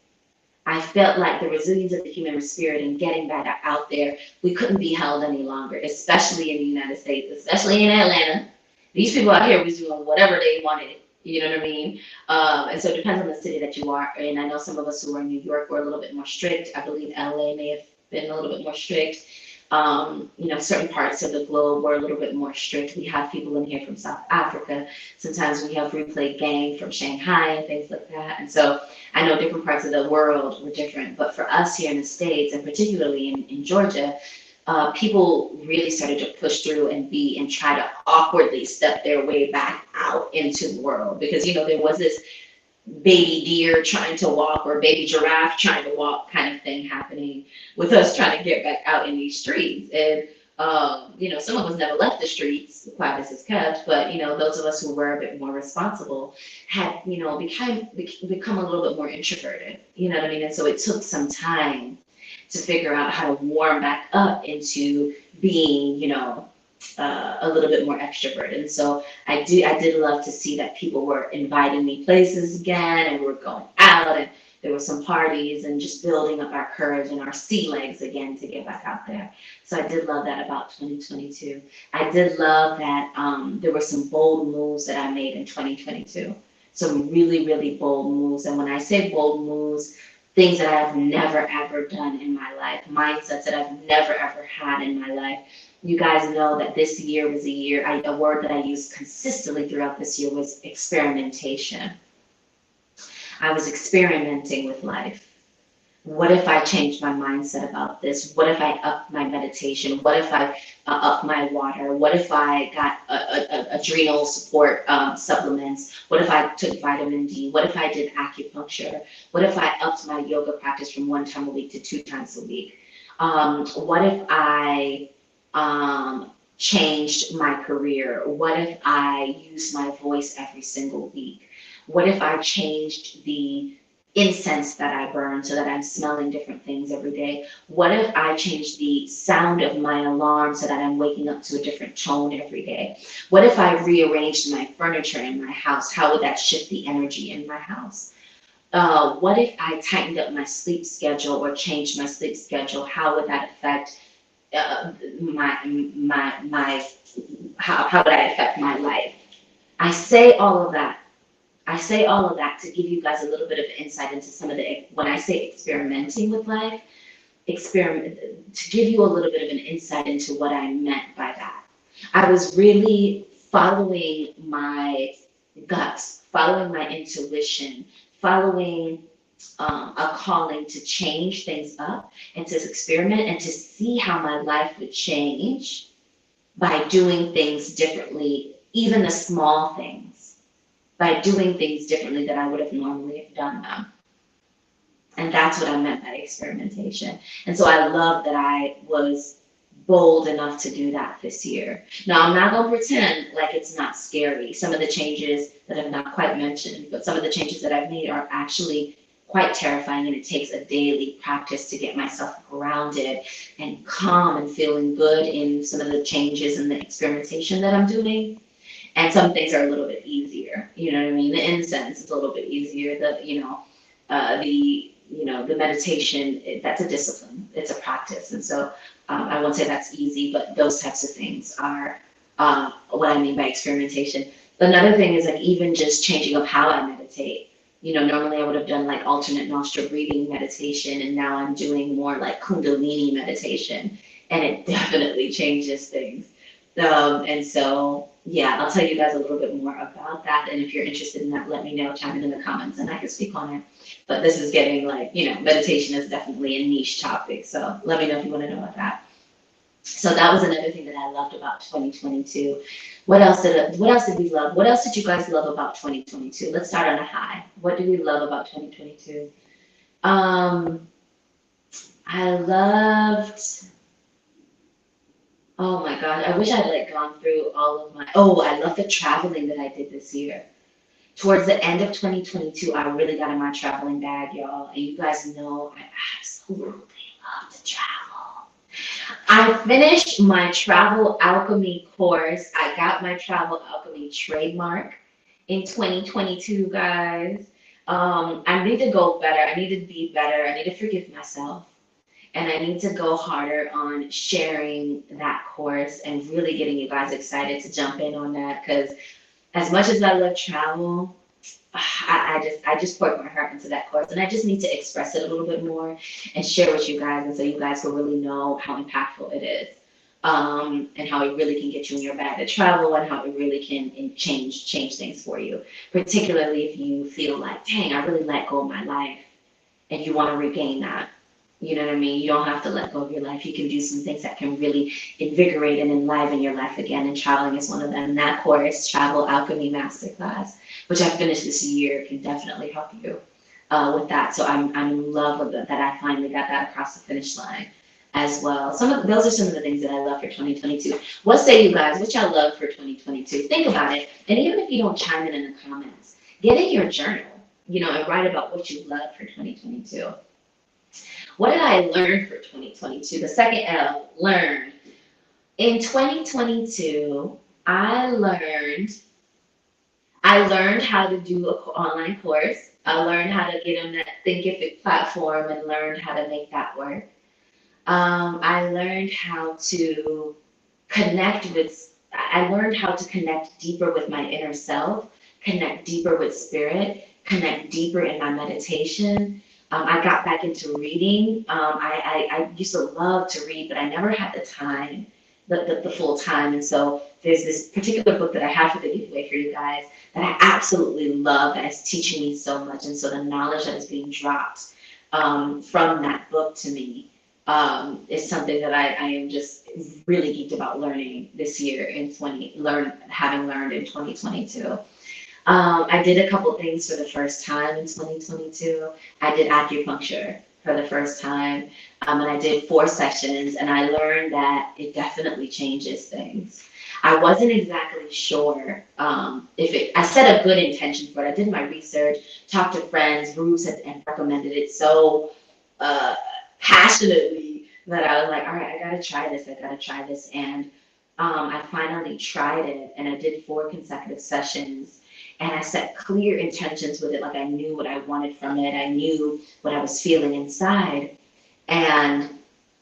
I felt like the resilience of the human spirit and getting back out there, we couldn't be held any longer, especially in the United States, especially in Atlanta. These people out here was doing whatever they wanted. You know what I mean? And so it depends on the city that you are. And I know some of us who are in New York were a little bit more strict. I believe LA may have been a little bit more strict. You know, certain parts of the globe were a little bit more strict. We have people in here from South Africa. Sometimes we have replay gang from Shanghai and things like that. And so I know different parts of the world were different. But for us here in the States, and particularly in Georgia, people really started to push through and try to awkwardly step their way back out into the world. Because, you know, there was this baby deer trying to walk or baby giraffe trying to walk kind of thing happening with us trying to get back out in these streets. And, you know, some of us never left the streets, quiet as kept, but, you know, those of us who were a bit more responsible had, you know, become a little bit more introverted, you know what I mean? And so it took some time to figure out how to warm back up into being, you know, a little bit more extroverted. And so I did love to see that people were inviting me places again, and we were going out, and there were some parties, and just building up our courage and our sea legs again to get back out there. So I did love that about 2022. I did love that there were some bold moves that I made in 2022. Some really, really bold moves. And when I say bold moves, things that I've never, ever done in my life, mindsets that I've never, ever had in my life. You guys know that this year was a word that I used consistently throughout this year was experimentation. I was experimenting with life. What if I change my mindset about this? What if I up my meditation? What if I up my water? What if I got adrenal support supplements? What if I took vitamin D? What if I did acupuncture? What if I upped my yoga practice from 1 time a week to 2 times a week? What if I changed my career? What if I used my voice every single week? What if I changed the incense that I burn so that I'm smelling different things every day? What if I change the sound of my alarm so that I'm waking up to a different tone every day? What if I rearranged my furniture in my house? How would that shift the energy in my house? What if I tightened up my sleep schedule or changed my sleep schedule? How would that affect how would that affect my life? I say all of that to give you guys a little bit of insight into some of the, when I say experimenting with life, to give you a little bit of an insight into what I meant by that. I was really following my guts, following my intuition, following a calling to change things up and to experiment and to see how my life would change by doing things differently, even the small things, by doing things differently than I would have normally done them. And that's what I meant by experimentation. And so I love that I was bold enough to do that this year. Now, I'm not going to pretend like it's not scary. Some of the changes that I've not quite mentioned, but some of the changes that I've made are actually quite terrifying, and it takes a daily practice to get myself grounded and calm and feeling good in some of the changes and the experimentation that I'm doing. And some things are a little bit easier, you know what I mean? The incense is a little bit easier. The meditation, that's a discipline. It's a practice. And so I won't say that's easy, but those types of things are what I mean by experimentation. Another thing is like even just changing up how I meditate. Normally I would have done like alternate nostril breathing meditation, and now I'm doing more like Kundalini meditation, and it definitely changes things. And so, yeah, I'll tell you guys a little bit more about that. And if you're interested in that, let me know, chime in the comments, and I can speak on it. But this is getting like, meditation is definitely a niche topic. So let me know if you want to know about that. So that was another thing that I loved about 2022. What else did we love? What else did you guys love about 2022? Let's start on a high. What do we love about 2022? I loved, oh my God, I wish I'd gone through all of I love the traveling that I did this year. Towards the end of 2022, I really got in my traveling bag, y'all. And you guys know I absolutely love to travel. I finished my travel alchemy course. I got my travel alchemy trademark in 2022, guys. I need to go better. I need to be better. I need to forgive myself. And I need to go harder on sharing that course and really getting you guys excited to jump in on that. Because as much as I love travel, I just poured my heart into that course, and I just need to express it a little bit more and share with you guys, and so you guys can really know how impactful it is, and how it really can get you in your bag to travel, and how it really can change things for you, particularly if you feel like, dang, I really let go of my life, and you want to regain that. You know what I mean? You don't have to let go of your life. You can do some things that can really invigorate and enliven your life again, and traveling is one of them. And that course, Travel Alchemy Masterclass, which I finished this year, can definitely help you with that. So I'm in love with that I finally got that across the finish line as well. Those are some of the things that I love for 2022. What say you guys? What y'all love for 2022? Think about it. And even if you don't chime in the comments, get in your journal, and write about what you love for 2022. What did I learn for 2022? The second L, learn. In 2022, I learned how to do an online course. I learned how to get on that Thinkific platform and learned how to make that work. I learned how to connect deeper with my inner self, connect deeper with spirit, connect deeper in my meditation. I got back into reading. I used to love to read, but I never had the time, the full time. And so there's this particular book that I have for the giveaway for you guys that I absolutely love, that is teaching me so much. And so the knowledge that is being dropped from that book to me is something that I am just really geeked about learning this year in having learned in 2022. I did a couple things for the first time in 2022. I did acupuncture for the first time, and I did 4 sessions, and I learned that it definitely changes things. I wasn't exactly sure I set a good intention for it. I did my research, talked to friends, groups, and recommended it so passionately that I was like, all right, I gotta try this. And I finally tried it, and I did 4 consecutive sessions. And I set clear intentions with it, like I knew what I wanted from it. I knew what I was feeling inside. And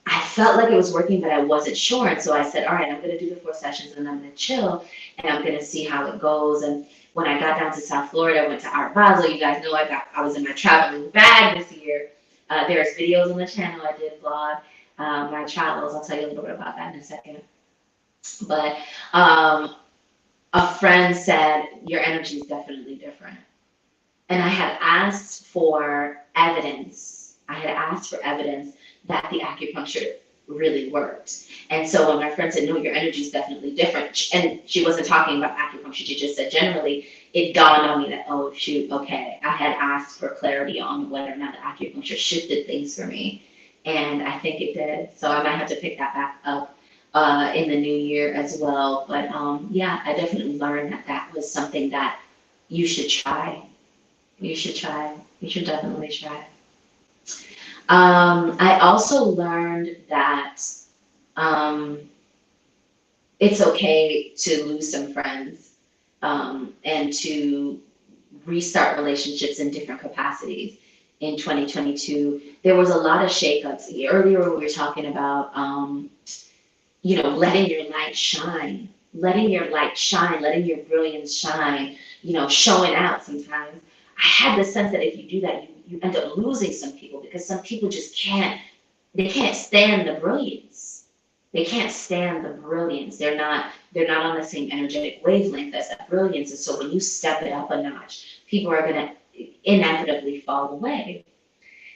I felt like it was working, but I wasn't sure. And so I said, all right, I'm going to do the 4 sessions and I'm going to chill and I'm going to see how it goes. And when I got down to South Florida, I went to Art Basel. You guys know I was in my traveling bag this year. There's videos on the channel. I did vlog my travels. I'll tell you a little bit about that in a second. But a friend said, your energy is definitely different. And I had asked for evidence. That the acupuncture really worked. And so when my friend said, no, your energy is definitely different, and she wasn't talking about acupuncture, she just said generally, it dawned on me that, oh, shoot, okay, I had asked for clarity on whether or not the acupuncture shifted things for me. And I think it did. So I might have to pick that back up in the new year as well. But yeah, I definitely learned that was something that you should try. You should definitely try. I also learned that it's okay to lose some friends and to restart relationships in different capacities. In 2022, there was a lot of shakeups. Earlier, we were talking about, letting your light shine, letting your brilliance shine, showing out sometimes. I had the sense that if you do that, you end up losing some people because some people just can't stand the brilliance. They can't stand the brilliance. They're not on the same energetic wavelength as that brilliance. And so when you step it up a notch, people are going to inevitably fall away.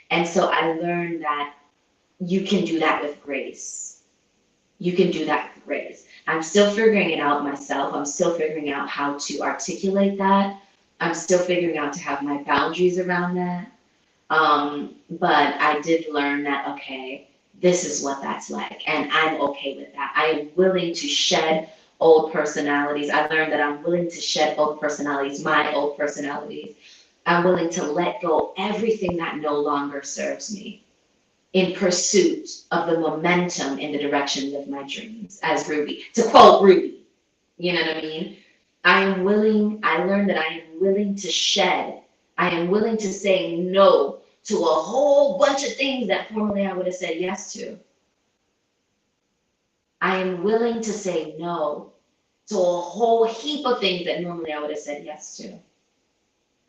And so I learned that you can do that with grace. I'm still figuring it out myself. I'm still figuring out how to articulate that. I'm still figuring out to have my boundaries around that. But I did learn that, okay, this is what that's like, and I'm okay with that. I am willing to shed old personalities. I learned that I'm willing to shed old personalities, my old personalities. I'm willing to let go everything that no longer serves me in pursuit of the momentum in the direction of my dreams, as Ruby, to quote Ruby, you know what I mean? I learned that I am willing to shed. I am willing to say no to a whole bunch of things that formerly I would have said yes to. I am willing to say no to a whole heap of things that normally I would have said yes to.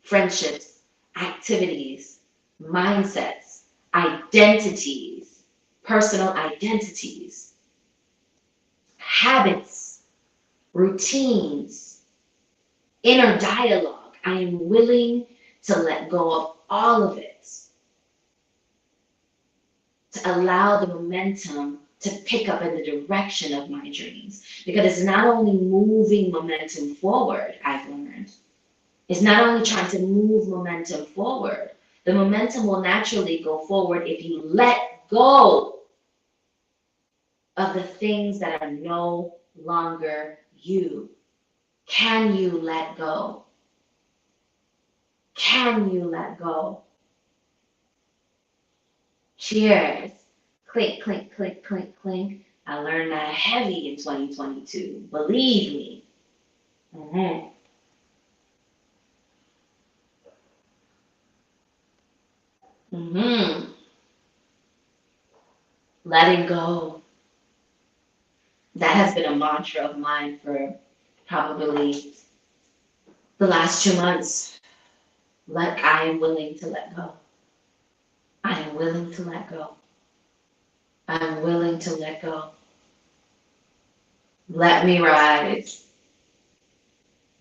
Friendships, activities, mindsets, identities, personal identities, habits, routines, inner dialogue. I am willing to let go of all of it, to allow the momentum to pick up in the direction of my dreams. Because it's not only moving momentum forward, I've learned. It's not only trying to move momentum forward. The momentum will naturally go forward if you let go of the things that are no longer you. Can you let go? Can you let go? Cheers. Clink, clink, clink, clink, clink. I learned that heavy in 2022. Believe me. Mm-hmm. Mm-hmm. Letting go. That has been a mantra of mine for probably the last 2 months. I am willing to let go. I am willing to let go. I'm willing to let go. Let me rise.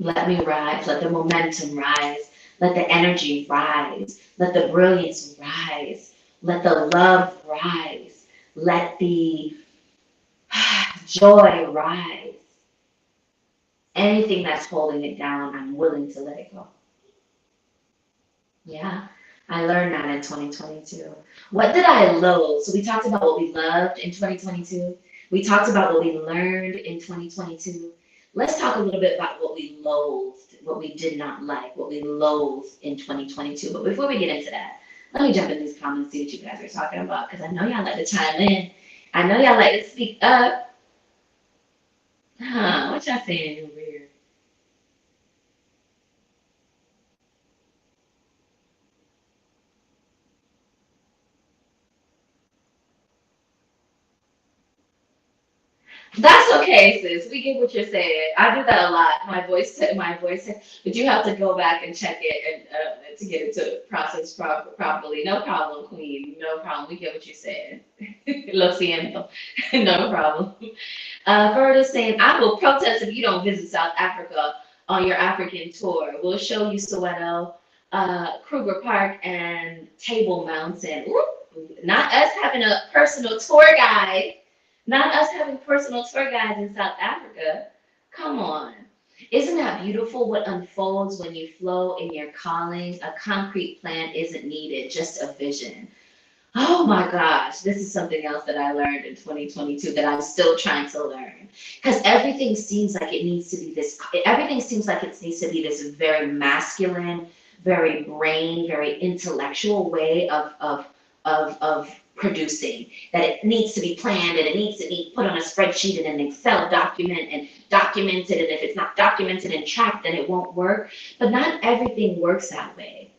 Let me rise. Let the momentum rise. Let the energy rise. Let the brilliance rise. Let the love rise. Let the joy rise. Anything that's holding it down, I'm willing to let it go. Yeah, I learned that in 2022. What did I loathe? So we talked about what we loved in 2022. We talked about what we learned in 2022. Let's talk a little bit about what we loathed, what we did not like, what we loathed in 2022. But before we get into that, let me jump in these comments, see what you guys are talking about, because I know y'all like to chime in. I know y'all like to speak up. Huh, what y'all saying over here? That's okay, sis. We get what you're saying. I do that a lot. My voice, but you have to go back and check it and to get it to process properly. No problem, Queen. No problem. We get what you're saying. Lo siento. No problem. Further saying, I will protest if you don't visit South Africa on your African tour. We'll show you Soweto, Kruger Park, and Table Mountain. Woo! Not us having a personal tour guide. Not us having personal tour guides in South Africa. Come on. Isn't that beautiful what unfolds when you flow in your callings? A concrete plan isn't needed, just a vision. Oh my gosh, this is something else that I learned in 2022 that I'm still trying to learn. Because everything seems like it needs to be this, everything seems like it needs to be this very masculine, very brain, very intellectual way of producing. That it needs to be planned and it needs to be put on a spreadsheet and an Excel document and documented. And if it's not documented and tracked, then it won't work. But not everything works that way.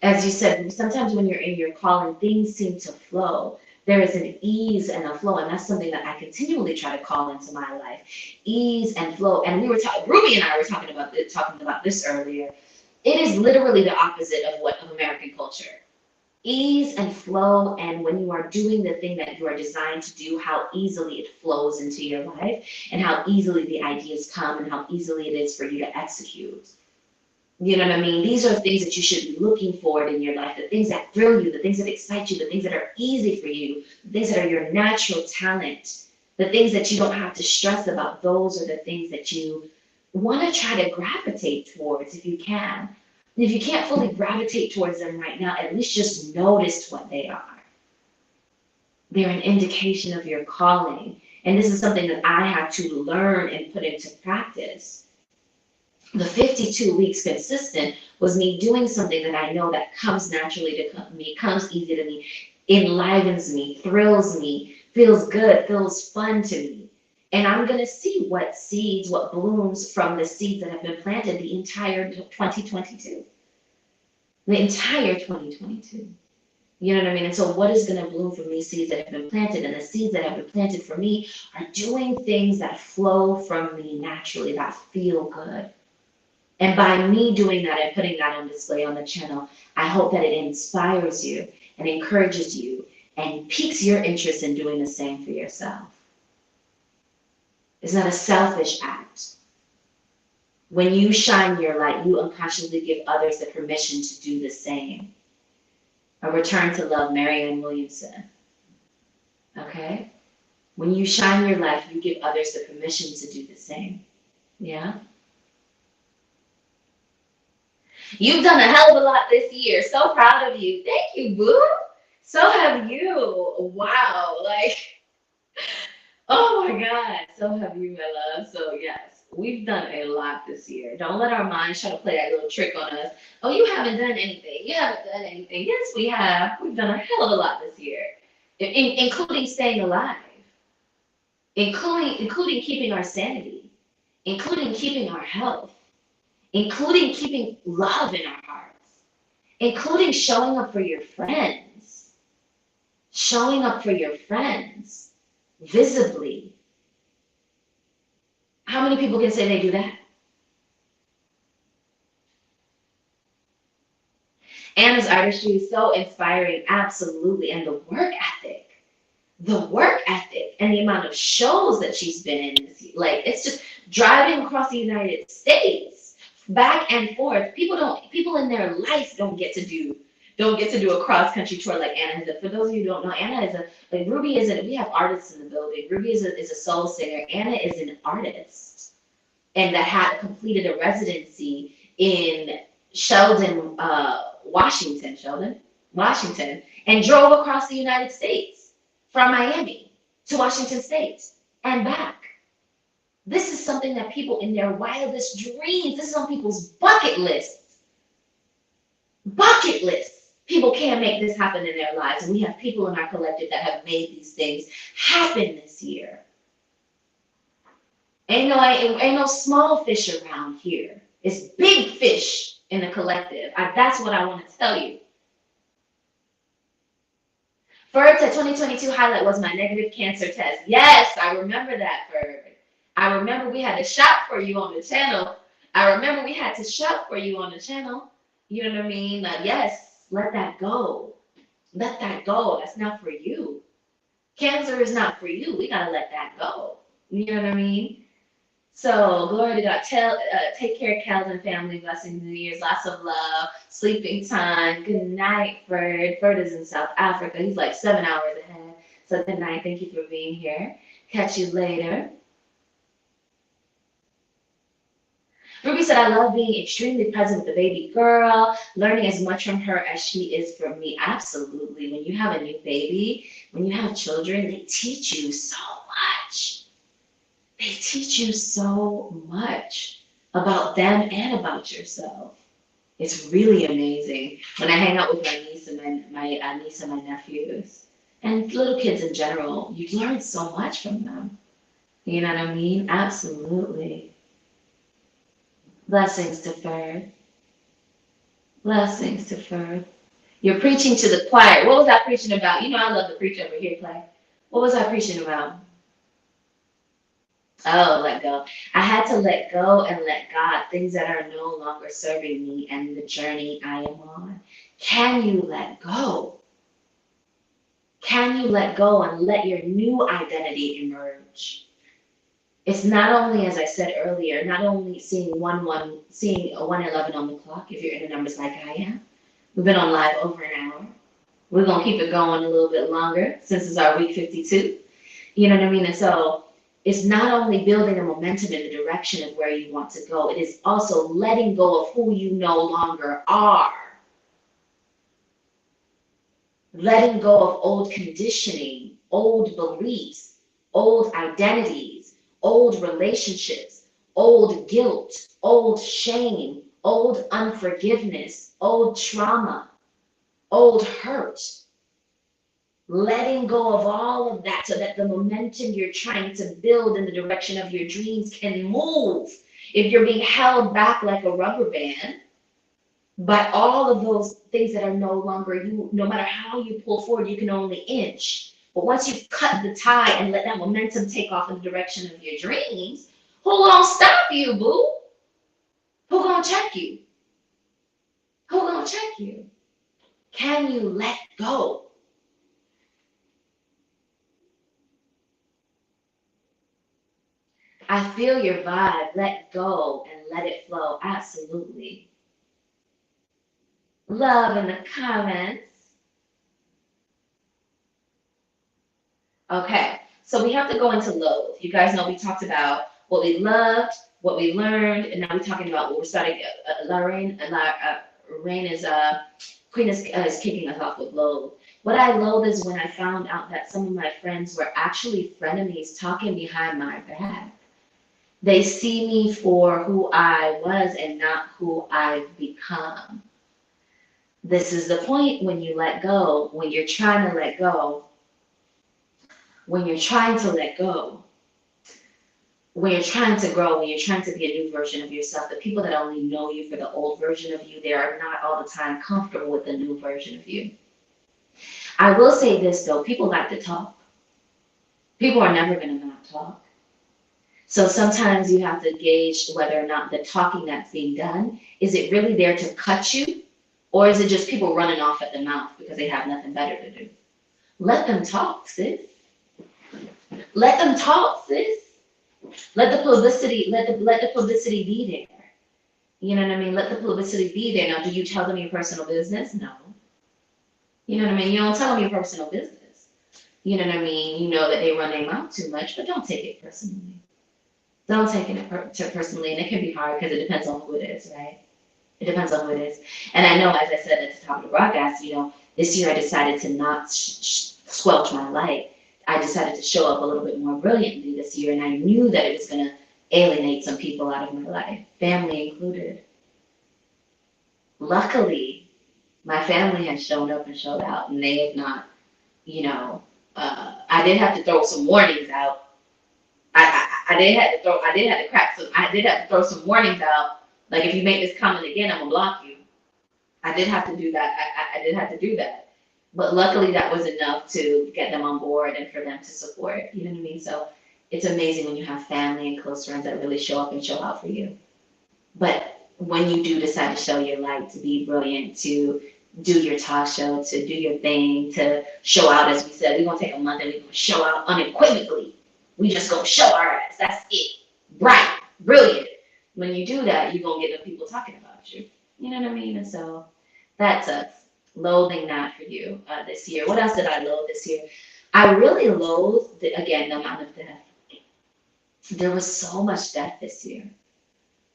As you said, sometimes when you're in your calling, things seem to flow. There is an ease and a flow, and that's something that I continually try to call into my life. Ease and flow. And we were talking, Ruby and I were talking about this earlier. It is literally the opposite of American culture. Ease and flow, and when you are doing the thing that you are designed to do, how easily it flows into your life, and how easily the ideas come, and how easily it is for you to execute. You know what I mean? These are things that you should be looking forward in your life, the things that thrill you, the things that excite you, the things that are easy for you, the things that are your natural talent, the things that you don't have to stress about. Those are the things that you want to try to gravitate towards if you can. And if you can't fully gravitate towards them right now, at least just notice what they are. They're an indication of your calling. And this is something that I had to learn and put into practice. The 52 weeks consistent was me doing something that I know that comes naturally to me, comes easy to me, enlivens me, thrills me, feels good, feels fun to me. And I'm going to see what seeds, what blooms from the seeds that have been planted the entire 2022. The entire 2022. You know what I mean? And so what is going to bloom from these seeds that have been planted? And the seeds that have been planted for me are doing things that flow from me naturally, that feel good. And by me doing that and putting that on display on the channel, I hope that it inspires you and encourages you and piques your interest in doing the same for yourself. It's not a selfish act. When you shine your light, you unconsciously give others the permission to do the same. A return to love, Marianne Williamson. Okay? When you shine your light, you give others the permission to do the same. Yeah? You've done a hell of a lot this year. So proud of you. Thank you, boo. So have you. Wow. Like, oh my God. So have you, my love. So yes, we've done a lot this year. Don't let our minds try to play that little trick on us. Oh, you haven't done anything. You haven't done anything. Yes, we have. We've done a hell of a lot this year, including staying alive, including keeping our sanity, including keeping our health, including keeping love in our hearts, including showing up for your friends, visibly. How many people can say they do that? Anna's artistry is so inspiring, absolutely, and the work ethic and the amount of shows that she's been in, like, it's just driving across the United States, back and forth. People in their life don't get to do don't get to do a cross-country tour like Anna has. For those of you who don't know, Anna is Ruby isn't, we have artists in the building. Ruby is a soul singer. Anna is an artist and that had completed a residency in Sheldon, Washington, and drove across the United States from Miami to Washington State and back. This is something that people in their wildest dreams, this is on people's bucket lists. Bucket lists. People can't make this happen in their lives. And we have people in our collective that have made these things happen this year. Ain't no small fish around here. It's big fish in the collective. That's what I want to tell you. Ferg said 2022 highlight was my negative cancer test. Yes, I remember that, Ferg. I remember we had to shout for you on the channel. You know what I mean? Yes, let that go. Let that go. That's not for you. Cancer is not for you. We got to let that go. You know what I mean? So, glory to God. Take care, Calvin family. Blessings, New Year's. Lots of love. Sleeping time. Good night, Ferd. Ferd is in South Africa. He's like 7 hours ahead. So, good night. Thank you for being here. Catch you later. Ruby said, I love being extremely present with the baby girl, learning as much from her as she is from me. Absolutely. When you have a new baby, when you have children, they teach you so much. They teach you so much about them and about yourself. It's really amazing. When I hang out with my niece and my nephews, and little kids in general, you learn so much from them. You know what I mean? Absolutely. Blessings to Ferd. Blessings to Ferd. You're preaching to the choir. What was I preaching about? You know I love to preach over here, Clay. What was I preaching about? Oh, let go. I had to let go and let God, things that are no longer serving me and the journey I am on. Can you let go? Can you let go and let your new identity emerge? It's not only, as I said earlier, not only seeing 1:11 on the clock, if you're in the numbers like I am. We've been on live over an hour. We're going to keep it going a little bit longer since it's our week 52. You know what I mean? And so it's not only building a momentum in the direction of where you want to go, it is also letting go of who you no longer are. Letting go of old conditioning, old beliefs, old identities, old relationships, old guilt, old shame, old unforgiveness, old trauma, old hurt. Letting go of all of that so that the momentum you're trying to build in the direction of your dreams can move. If you're being held back like a rubber band by all of those things that are no longer you, no matter how you pull forward, you can only inch. But once you cut the tie and let that momentum take off in the direction of your dreams, who gonna stop you, boo? Who gonna check you? Who gonna check you? Can you let go? I feel your vibe. Let go and let it flow. Absolutely. Love in the comments. Okay, so we have to go into loathe. You guys know we talked about what we loved, what we learned, and now we're talking about what we're starting. Queen is kicking us off with loathe. What I loathe is when I found out that some of my friends were actually frenemies talking behind my back. They see me for who I was and not who I've become. This is the point when you let go, when you're trying to let go, when you're trying to let go, when you're trying to grow, when you're trying to be a new version of yourself, the people that only know you for the old version of you, they are not all the time comfortable with the new version of you. I will say this though, people like to talk. People are never going to not talk. So sometimes you have to gauge whether or not the talking that's being done, is it really there to cut you? Or is it just people running off at the mouth because they have nothing better to do? Let them talk, sis. Let them talk, sis. Let the publicity be there. You know what I mean? Let the publicity be there. Now, do you tell them your personal business? No. You know what I mean? You don't tell them your personal business. You know what I mean? You know that they run their mouth too much, but don't take it personally. Don't take it personally, and it can be hard because it depends on who it is, right? It depends on who it is. And I know, as I said at the top of the broadcast, this year I decided to not squelch my light. I decided to show up a little bit more brilliantly this year, and I knew that it was going to alienate some people out of my life, family included. Luckily, my family has shown up and showed out, and they have not, I did have to throw some warnings out. I did have to throw some warnings out. Like, if you make this comment again, I'm gonna block you. I did have to do that. I did have to do that. But luckily that was enough to get them on board and for them to support. You know what I mean? So it's amazing when you have family and close friends that really show up and show out for you. But when you do decide to show your light, to be brilliant, to do your talk show, to do your thing, to show out, as we said, we're gonna take a month and we're gonna show out unequivocally. We just gonna show our ass. That's it. Bright, brilliant. When you do that, you're gonna get the people talking about you. You know what I mean? And so that's us loathing that for you this year. What else did I loathe this year? I really loathed, again, the amount of death. There was so much death this year.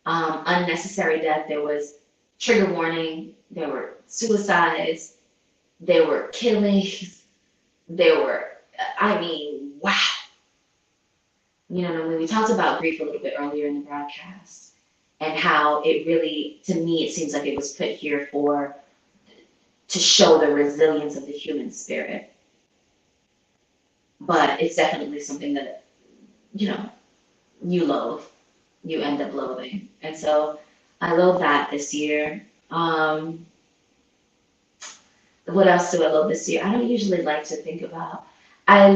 Unnecessary death. There was trigger warning. There were suicides. There were killings. There were, wow. You know what I mean? We talked about grief a little bit earlier in the broadcast and how it really, to me, it seems like it was put here to show the resilience of the human spirit. But it's definitely something that, you loathe. You end up loathing. And so I loathe that this year. What else do I loathe this year? I don't usually like to think about. I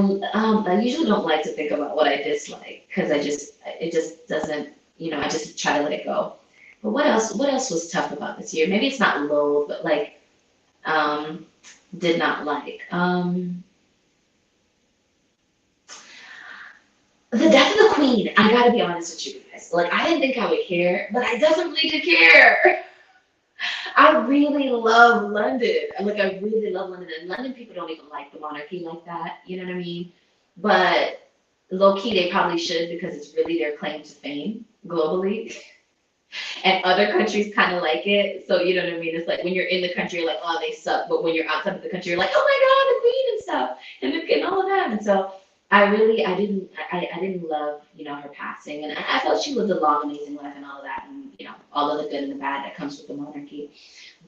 usually don't like to think about what I dislike because it just doesn't, I just try to let it go. But what else was tough about this year? Maybe it's not loathe, but did not like. The death of the Queen, I gotta be honest with you guys. I didn't think I would care, but I definitely did care. I really love London. I really love London. And London people don't even like the monarchy like that. You know what I mean? But low-key, they probably should because it's really their claim to fame globally. And other countries kind of like it. So, you know what I mean? It's like when you're in the country, you're like, oh, they suck. But when you're outside of the country, you're like, oh my God, the Queen and stuff. And all of that. And so I didn't love, her passing. And I felt she lived a long, amazing life and all of that. And, all of the good and the bad that comes with the monarchy.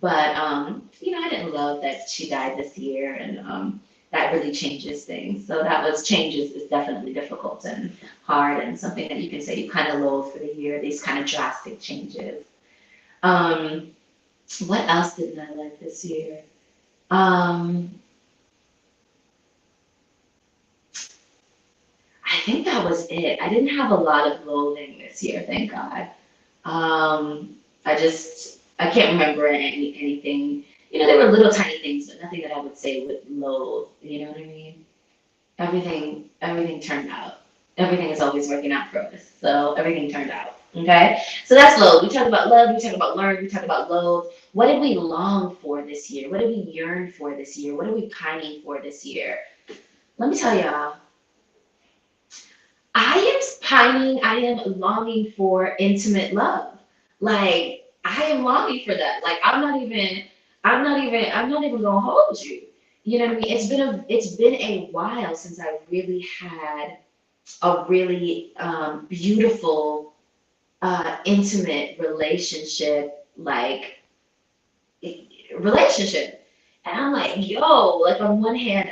But, I didn't love that she died this year. And that really changes things. So changes is definitely difficult and hard and something that you can say you kind of loathe for the year, these kind of drastic changes. What else didn't I like this year? I think that was it. I didn't have a lot of loathing this year, thank God. I can't remember anything. There were little tiny things, but nothing that I would say would loathe. You know what I mean? Everything turned out. Everything is always working out for us. So everything turned out. Okay? So that's loathe. We talked about love, we talked about learn, we talked about loathe. What did we long for this year? What did we yearn for this year? What are we pining for this year? Let me tell y'all. I am longing for intimate love. I am longing for that. I'm not even gonna hold you. You know what I mean? It's been a while since I really had a really beautiful, intimate relationship. And I'm like, yo, on one hand,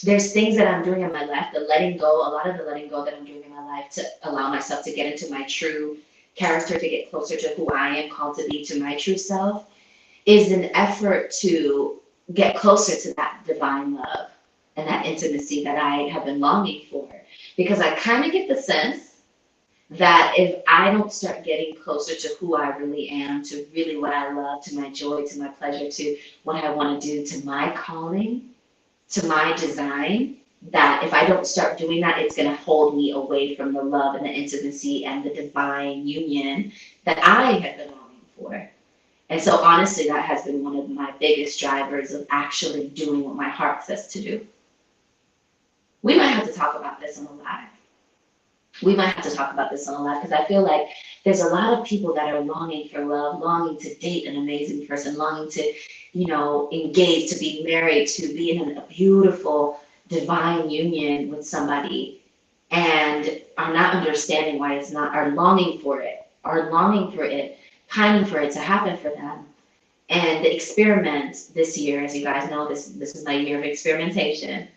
there's things that I'm doing in my life, a lot of the letting go that I'm doing in my life to allow myself to get into my true character, to get closer to who I am called to be, to my true self, is an effort to get closer to that divine love and that intimacy that I have been longing for. Because I kind of get the sense that if I don't start getting closer to who I really am, to really what I love, to my joy, to my pleasure, to what I want to do, to my calling, to my design, that if I don't start doing that, it's going to hold me away from the love and the intimacy and the divine union that I have been longing for. And so honestly, that has been one of my biggest drivers of actually doing what my heart says to do. We might have to talk about this on the live. We might have to talk about this on the live because I feel like there's a lot of people that are longing for love, longing to date an amazing person, longing to, engage, to be married, to be in a beautiful, divine union with somebody, and are not understanding why it's not, are longing for it, pining for it to happen for them. And the experiment this year, as you guys know, this is my year of experimentation.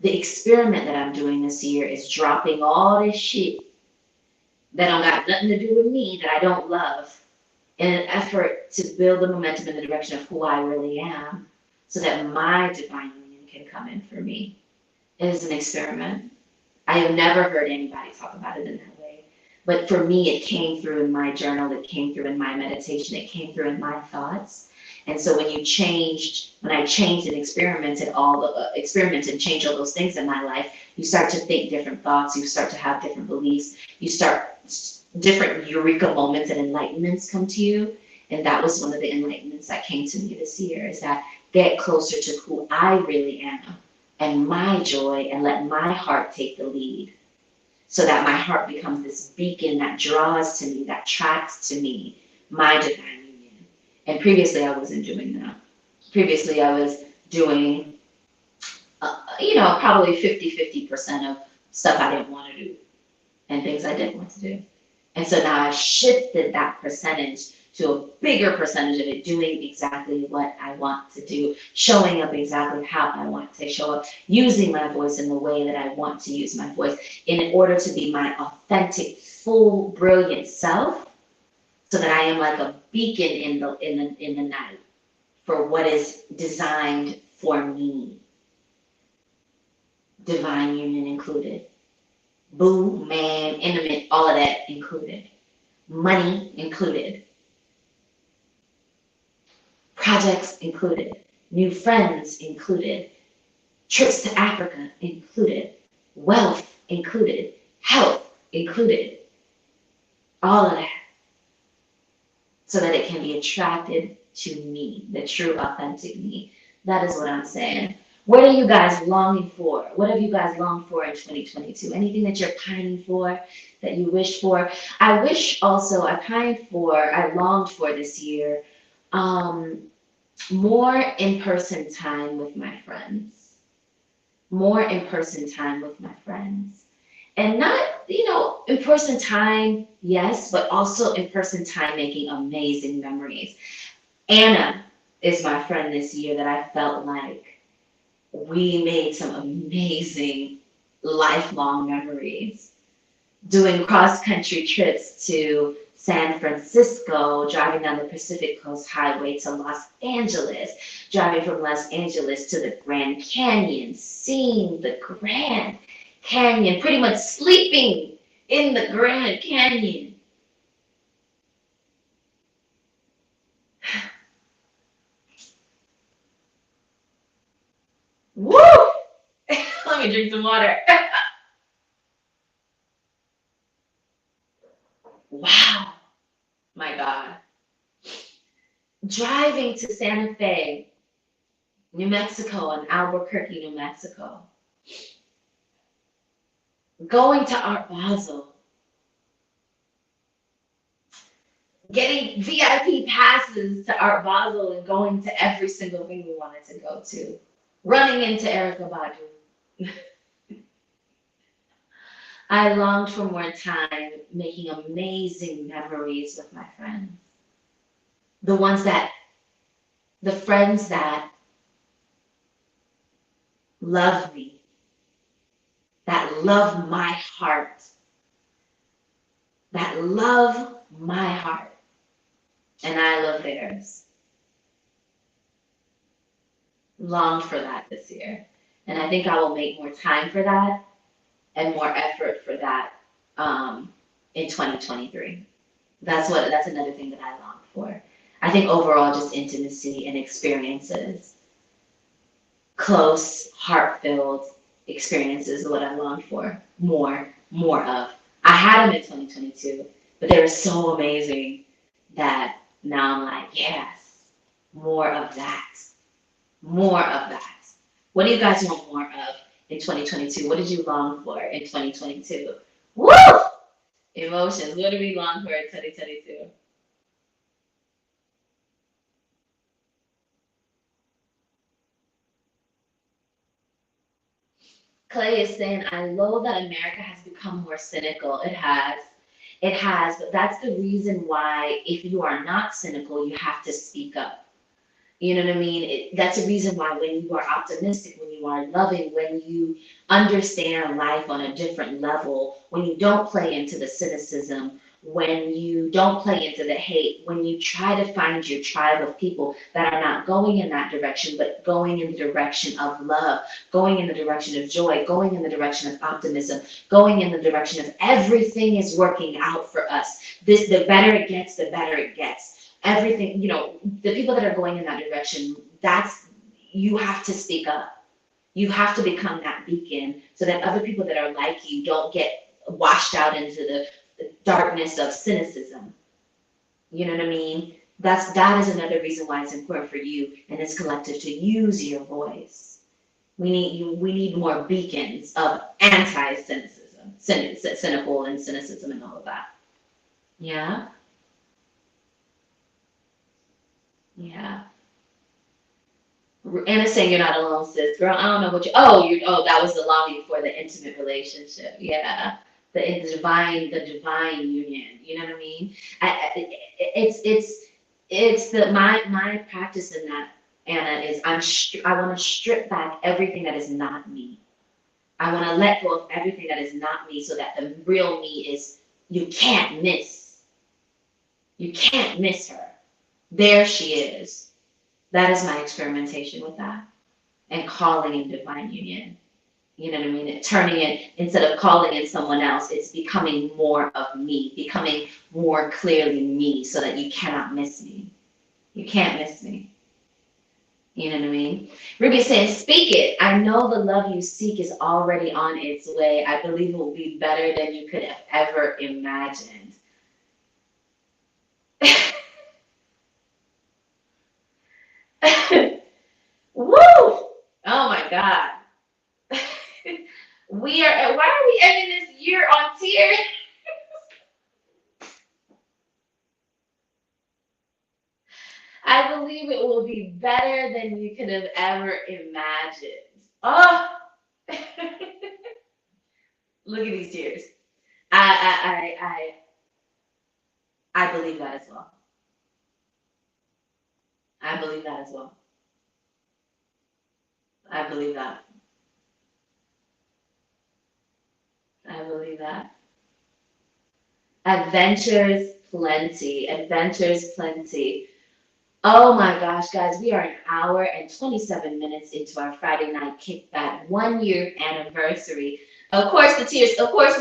The experiment that I'm doing this year is dropping all this shit that don't got nothing to do with me, that I don't love, in an effort to build the momentum in the direction of who I really am, so that my divine union can come in for me. It is an experiment. I have never heard anybody talk about it in that way. But for me, it came through in my journal, it came through in my meditation, it came through in my thoughts. And so when I changed and experimented changed all those things in my life, you start to think different thoughts, you start to have different beliefs, different eureka moments and enlightenments come to you. And that was one of the enlightenments that came to me this year, is that get closer to who I really am and my joy, and let my heart take the lead, so that my heart becomes this beacon that draws to me, that tracks to me, my divine union. And previously I wasn't doing that. Previously I was doing, probably 50% of stuff I didn't want to do and things I didn't want to do. And so now I've shifted that percentage to a bigger percentage of it, doing exactly what I want to do, showing up exactly how I want to show up, using my voice in the way that I want to use my voice in order to be my authentic, full, brilliant self, so that I am like a beacon in the night for what is designed for me. Divine union included. Boo, man, intimate, all of that included. Money included. Projects included. New friends included. Trips to Africa included. Wealth included. Health included. All of that. So that it can be attracted to me, the true, authentic me. That is what I'm saying. What are you guys longing for? What have you guys longed for in 2022? Anything that you're pining for, that you wish for? I longed for this year, more in-person time with my friends. More in-person time with my friends. And not, in-person time, yes, but also in-person time making amazing memories. Anna is my friend this year that I felt like we made some amazing lifelong memories. Doing cross-country trips to San Francisco, driving down the Pacific Coast Highway to Los Angeles, driving from Los Angeles to the Grand Canyon, seeing the Grand Canyon, pretty much sleeping in the Grand Canyon. Woo! Let me drink some water. Wow. My God. Driving to Santa Fe, New Mexico, and Albuquerque, New Mexico. Going to Art Basel. Getting VIP passes to Art Basel and going to every single thing we wanted to go to. Running into Erykah Badu. I longed for more time making amazing memories with my friends. The friends that love me, that love my heart, and I love theirs. Longed for that this year. And I think I will make more time for that and more effort for that in 2023. That's another thing that I long for. I think overall just intimacy and experiences, close, heart-filled experiences is what I long for more of. I had them in 2022, but they were so amazing that Now I'm like, yes, more of that. More of that. What do you guys want more of in 2022? What did you long for in 2022? Woo! Emotions. What do we long for in 2022? Clay is saying, I loathe that America has become more cynical. It has. It has, but that's the reason why if you are not cynical, you have to speak up. You know what I mean? That's a reason why when you are optimistic, when you are loving, when you understand life on a different level, when you don't play into the cynicism, when you don't play into the hate, when you try to find your tribe of people that are not going in that direction, but going in the direction of love, going in the direction of joy, going in the direction of optimism, going in the direction of everything is working out for us. The better it gets, the better it gets. Everything, the people that are going in that direction, you have to speak up. You have to become that beacon so that other people that are like you don't get washed out into the darkness of cynicism. You know what I mean? That is another reason why it's important for you and this collective to use your voice. We need more beacons of anti-cynicism, cynical and cynicism and all of that. Yeah. Yeah. Anna's saying you're not alone, sis. Girl, I don't know what that was the longing for the intimate relationship. Yeah. The divine union. You know what I mean? It's my practice in that, Anna, is I want to strip back everything that is not me. I want to let go of everything that is not me so that the real me is, you can't miss. You can't miss her. There she is. That is my experimentation with that. And calling in divine union. You know what I mean? Turning it, instead of calling in someone else, it's becoming more of me, becoming more clearly me so that you cannot miss me. You can't miss me. You know what I mean? Ruby is saying, speak it. I know the love you seek is already on its way. I believe it will be better than you could have ever imagined. Woo! Oh my God. Why are we ending this year on tears? I believe it will be better than you could have ever imagined. Oh, look at these tears. I believe that as well. I believe that as well. I believe that. I believe that. Adventures plenty. Adventures plenty. Oh my gosh, guys, we are an hour and 27 minutes into our Friday night kickback 1 year anniversary. Of course, the tears. Of course,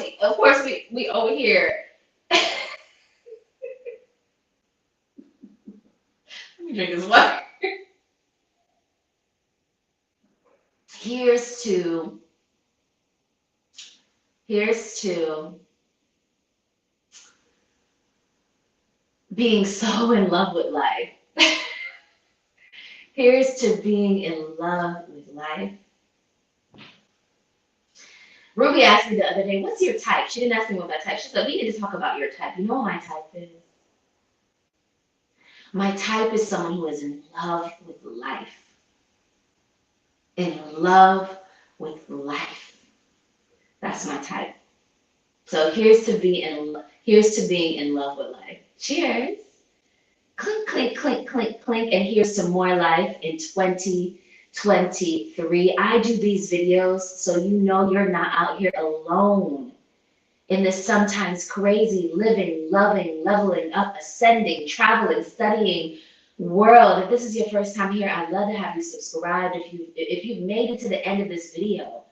we over here. Let me drink this water. Here's to being so in love with life. Here's to being in love with life. Ruby asked me the other day, what's your type? She didn't ask me what my type. She said, we need to talk about your type. You know what my type is? My type is someone who is in love with life. In love with life. That's my type. So here's to being in love with life. Cheers. Clink, clink, clink, clink, clink. And here's to more life in 2023. I do these videos so you know you're not out here alone in this sometimes crazy living, loving, leveling up, ascending, traveling, studying world. If this is your first time here, I'd love to have you subscribed. If you've made it to the end of this video,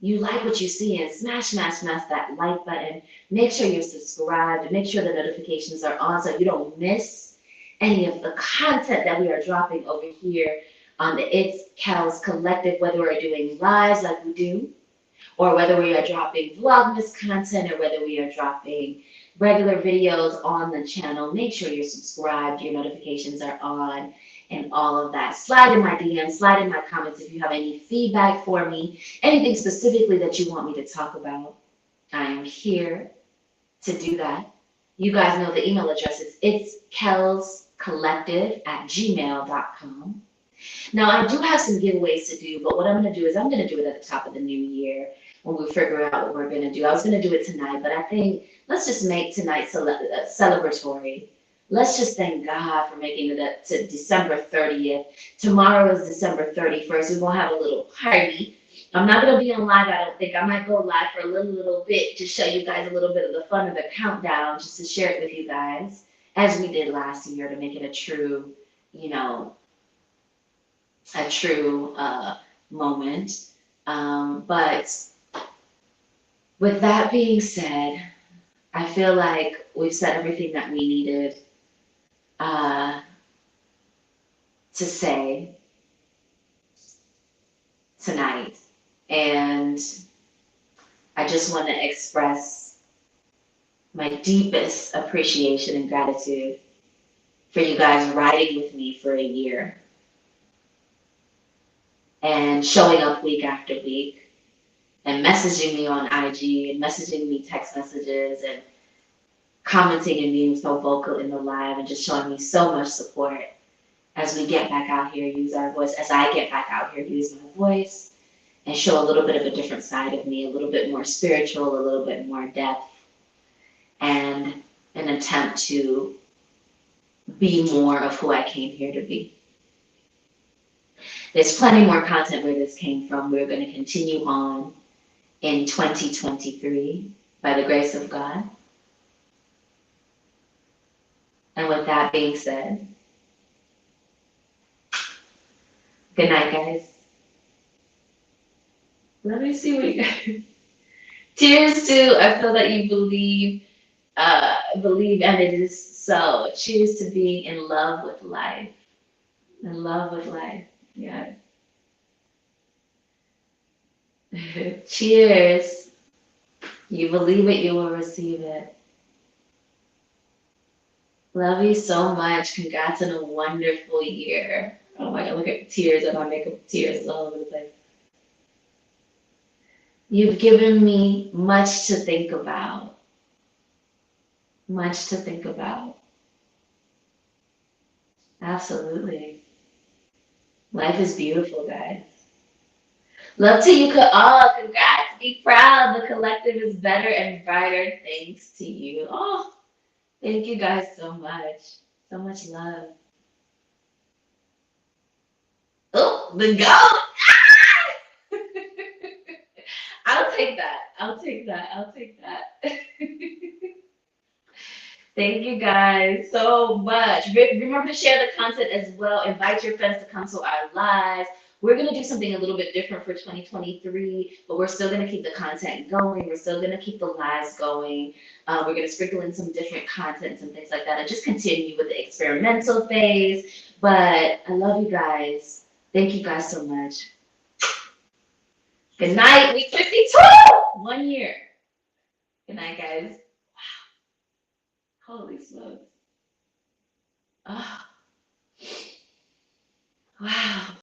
you like what you see, and smash that like button. Make sure you're subscribed. Make sure the notifications are on so you don't miss any of the content that we are dropping over here on the It's Kells Collective, whether we're doing lives like we do, or whether we are dropping Vlogmas content, or whether we are dropping regular videos on the channel, make sure you're subscribed, your notifications are on, and all of that. Slide in my DMs, slide in my comments if you have any feedback for me, anything specifically that you want me to talk about. I am here to do that. You guys know the email address is itskellscollective@gmail.com. Now, I do have some giveaways to do, but what I'm going to do is I'm going to do it at the top of the new year when we figure out what we're going to do. I was going to do it tonight, but I think let's just make tonight celebratory. Let's just thank God for making it up to December 30th. Tomorrow is December 31st. We're going to have a little party. I'm not going to be on live, I don't think. I might go live for a little bit to show you guys a little bit of the fun of the countdown, just to share it with you guys, as we did last year, to make it a true, moment. But with that being said, I feel like we've said everything that we needed to say tonight. And I just want to express my deepest appreciation and gratitude for you guys riding with me for a year and showing up week after week and messaging me on IG and messaging me text messages and commenting and being so vocal in the live and just showing me so much support as we get back out here, use our voice, as I get back out here, use my voice and show a little bit of a different side of me, a little bit more spiritual, a little bit more depth, and an attempt to be more of who I came here to be. There's plenty more content where this came from. We're going to continue on in 2023 by the grace of God. And with that being said, good night, guys. Let me see what you guys. Cheers to, I feel that you believe, and it is so. Cheers to being in love with life. In love with life. Yeah. Cheers. You believe it, you will receive it. Love you so much. Congrats on a wonderful year. Oh my God, look at tears on my makeup. Tears all over the place. You've given me much to think about. Much to think about. Absolutely. Life is beautiful, guys. Love to you all. Congrats. Be proud. The collective is better and brighter thanks to you. Oh, thank you guys so much. So much love. Oh, the goat. Ah! I'll take that. I'll take that. I'll take that. Thank you guys so much. Remember to share the content as well. Invite your friends to come to our lives. We're going to do something a little bit different for 2023, but we're still going to keep the content going. We're still going to keep the lives going. We're going to sprinkle in some different contents and things like that and just continue with the experimental phase. But I love you guys. Thank you guys so much. Good night. Week 52. 1 year. Good night, guys. Wow. Holy smokes. Oh. Wow.